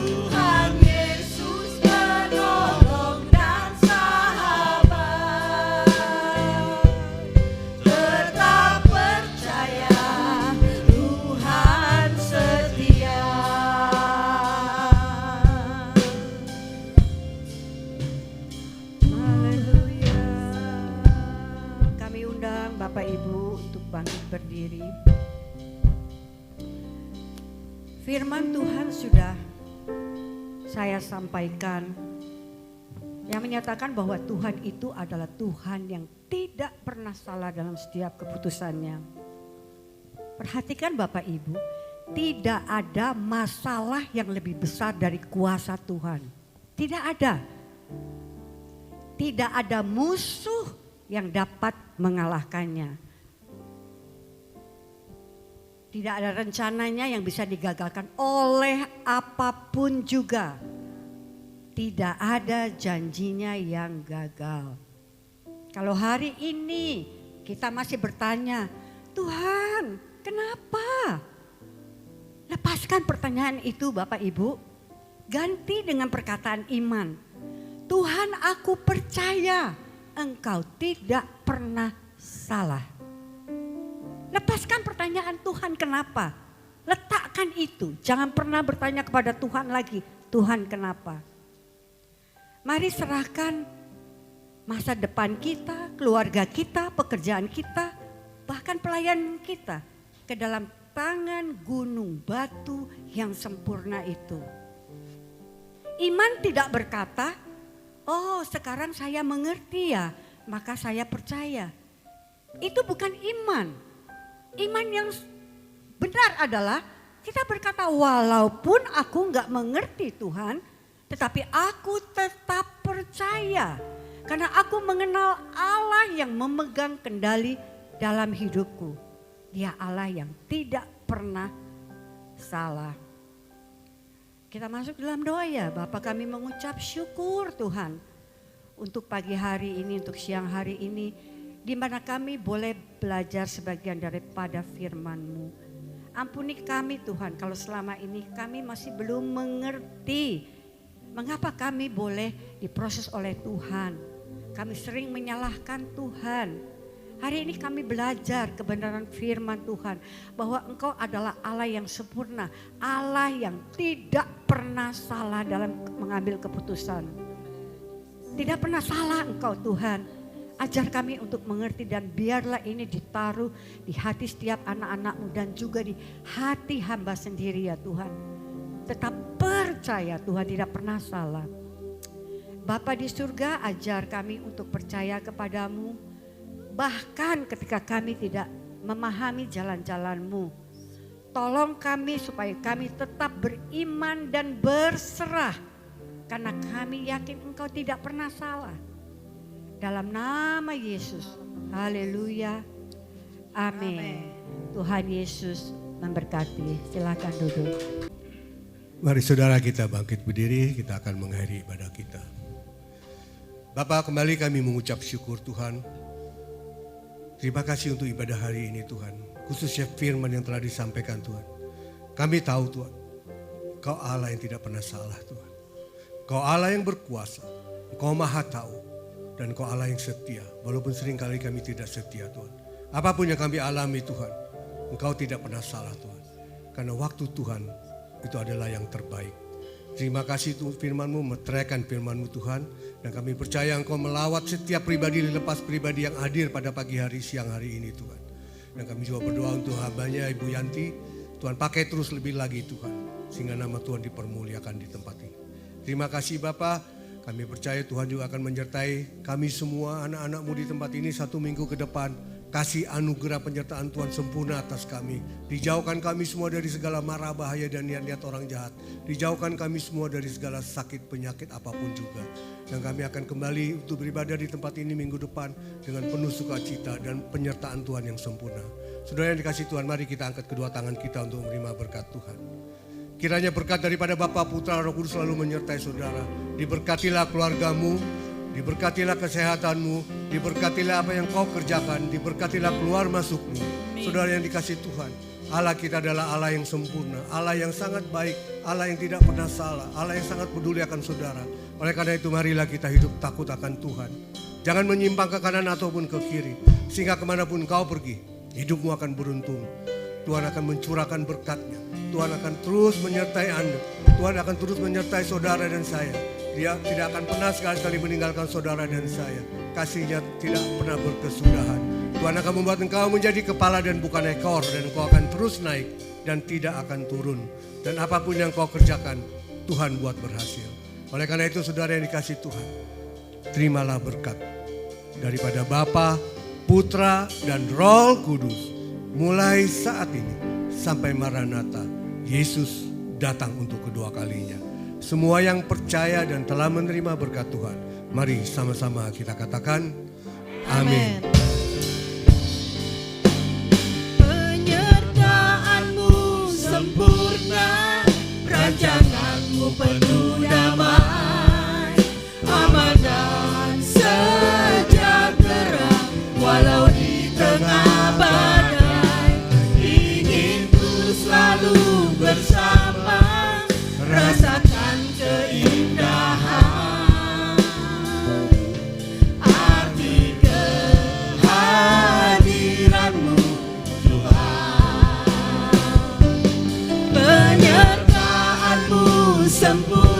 Speaker 1: Tuhan Yesus penolong dan sahabat, tetap percaya Tuhan setia. Haleluya. Kami undang Bapak Ibu untuk bangkit berdiri. Firman Tuhan sudah saya sampaikan, yang menyatakan bahwa Tuhan itu adalah Tuhan yang tidak pernah salah dalam setiap keputusannya. Perhatikan Bapak Ibu, tidak ada masalah yang lebih besar dari kuasa Tuhan. Tidak ada. Tidak ada musuh yang dapat mengalahkannya. Tidak ada rencananya yang bisa digagalkan oleh apapun juga. Tidak ada janjinya yang gagal. Kalau hari ini kita masih bertanya, Tuhan, kenapa? Lepaskan pertanyaan itu Bapak Ibu. Ganti dengan perkataan iman. Tuhan, aku percaya Engkau tidak pernah salah. Lepaskan pertanyaan Tuhan kenapa. Letakkan itu. Jangan pernah bertanya kepada Tuhan lagi. Tuhan kenapa? Mari serahkan masa depan kita, keluarga kita, pekerjaan kita, bahkan pelayanan kita ke dalam tangan gunung batu yang sempurna itu. Iman tidak berkata, oh sekarang saya mengerti ya, maka saya percaya. Itu bukan iman. Iman yang benar adalah kita berkata walaupun aku nggak mengerti Tuhan, tetapi aku tetap percaya. Karena aku mengenal Allah yang memegang kendali dalam hidupku. Dia Allah yang tidak pernah salah. Kita masuk dalam doa ya. Bapa, kami mengucap syukur Tuhan. Untuk pagi hari ini, untuk siang hari ini. Di mana kami boleh belajar sebagian daripada firman-Mu. Ampuni kami Tuhan kalau selama ini kami masih belum mengerti. Mengapa kami boleh diproses oleh Tuhan. Kami sering menyalahkan Tuhan. Hari ini kami belajar kebenaran firman Tuhan. Bahwa Engkau adalah Allah yang sempurna. Allah yang tidak pernah salah dalam mengambil keputusan. Tidak pernah salah Engkau Tuhan. Ajar kami untuk mengerti dan biarlah ini ditaruh di hati setiap anak-anak-Mu dan juga di hati hamba sendiri ya Tuhan. Tetap percaya Tuhan tidak pernah salah. Bapa di surga, ajar kami untuk percaya kepadamu. Bahkan ketika kami tidak memahami jalan-jalan-Mu. Tolong kami supaya kami tetap beriman dan berserah. Karena kami yakin Engkau tidak pernah salah. Dalam nama Yesus, haleluya.
Speaker 4: Amin. Tuhan Yesus memberkati. Silakan duduk.
Speaker 2: Mari saudara kita bangkit berdiri, kita akan mengakhiri ibadah kita. Bapa, kembali kami mengucap syukur Tuhan. Terima kasih untuk ibadah hari ini Tuhan. Khususnya firman yang telah disampaikan Tuhan. Kami tahu Tuhan, Kau Allah yang tidak pernah salah Tuhan. Kau Allah yang berkuasa, Kau maha tahu. Dan Kau Allah yang setia, walaupun seringkali kami tidak setia Tuhan. Apapun yang kami alami Tuhan, Engkau tidak pernah salah Tuhan. Karena waktu Tuhan itu adalah yang terbaik. Terima kasih untuk firman-Mu, meteraikan firman-Mu Tuhan. Dan kami percaya Engkau melawat setiap pribadi lepas pribadi yang hadir pada pagi hari, siang hari ini Tuhan. Dan kami juga berdoa untuk hambanya Ibu Yanti. Tuhan pakai terus lebih lagi Tuhan. Sehingga nama Tuhan dipermuliakan di tempat ini. Terima kasih Bapak. Kami percaya Tuhan juga akan menyertai kami semua anak-anak-Mu di tempat ini 1 minggu ke depan. Kasih anugerah penyertaan Tuhan sempurna atas kami. Dijauhkan kami semua dari segala mara bahaya dan niat-niat orang jahat. Dijauhkan kami semua dari segala sakit penyakit apapun juga. Dan kami akan kembali untuk beribadah di tempat ini minggu depan dengan penuh sukacita dan penyertaan Tuhan yang sempurna. Saudara yang dikasih Tuhan, mari kita angkat kedua tangan kita untuk menerima berkat Tuhan. Kiranya berkat daripada Bapa, Putra, Roh Kudus selalu menyertai saudara. Diberkatilah keluargamu, diberkatilah kesehatanmu, diberkatilah apa yang kau kerjakan, diberkatilah keluar masukmu. Saudara yang dikasih Tuhan, Allah kita adalah Allah yang sempurna, Allah yang sangat baik, Allah yang tidak pernah salah, Allah yang sangat peduli akan saudara. Oleh karena itu marilah kita hidup takut akan Tuhan. Jangan menyimpang ke kanan ataupun ke kiri, sehingga kemanapun kau pergi, hidupmu akan beruntung. Tuhan akan mencurahkan berkat-Nya. Tuhan akan terus menyertai Anda. Tuhan akan terus menyertai saudara dan saya. Dia tidak akan pernah sekali-kali meninggalkan saudara dan saya. Kasih-Nya tidak pernah berkesudahan. Tuhan akan membuat engkau menjadi kepala dan bukan ekor. Dan engkau akan terus naik dan tidak akan turun. Dan apapun yang kau kerjakan, Tuhan buat berhasil. Oleh karena itu saudara yang dikasih Tuhan, terimalah berkat daripada Bapa, Putra, dan Roh Kudus. Mulai saat ini sampai Maranatha, Yesus datang untuk kedua kalinya. Semua yang percaya dan telah menerima berkat Tuhan, mari sama-sama kita katakan amin.
Speaker 5: Penyertaan-Mu sempurna, rancangan-Mu penuh damai, aman dan sejahtera walau di tengah badai. Selalu bersama, rasakan keindahan arti kehadiran-Mu Tuhan. Penyertaan-Mu sempurna,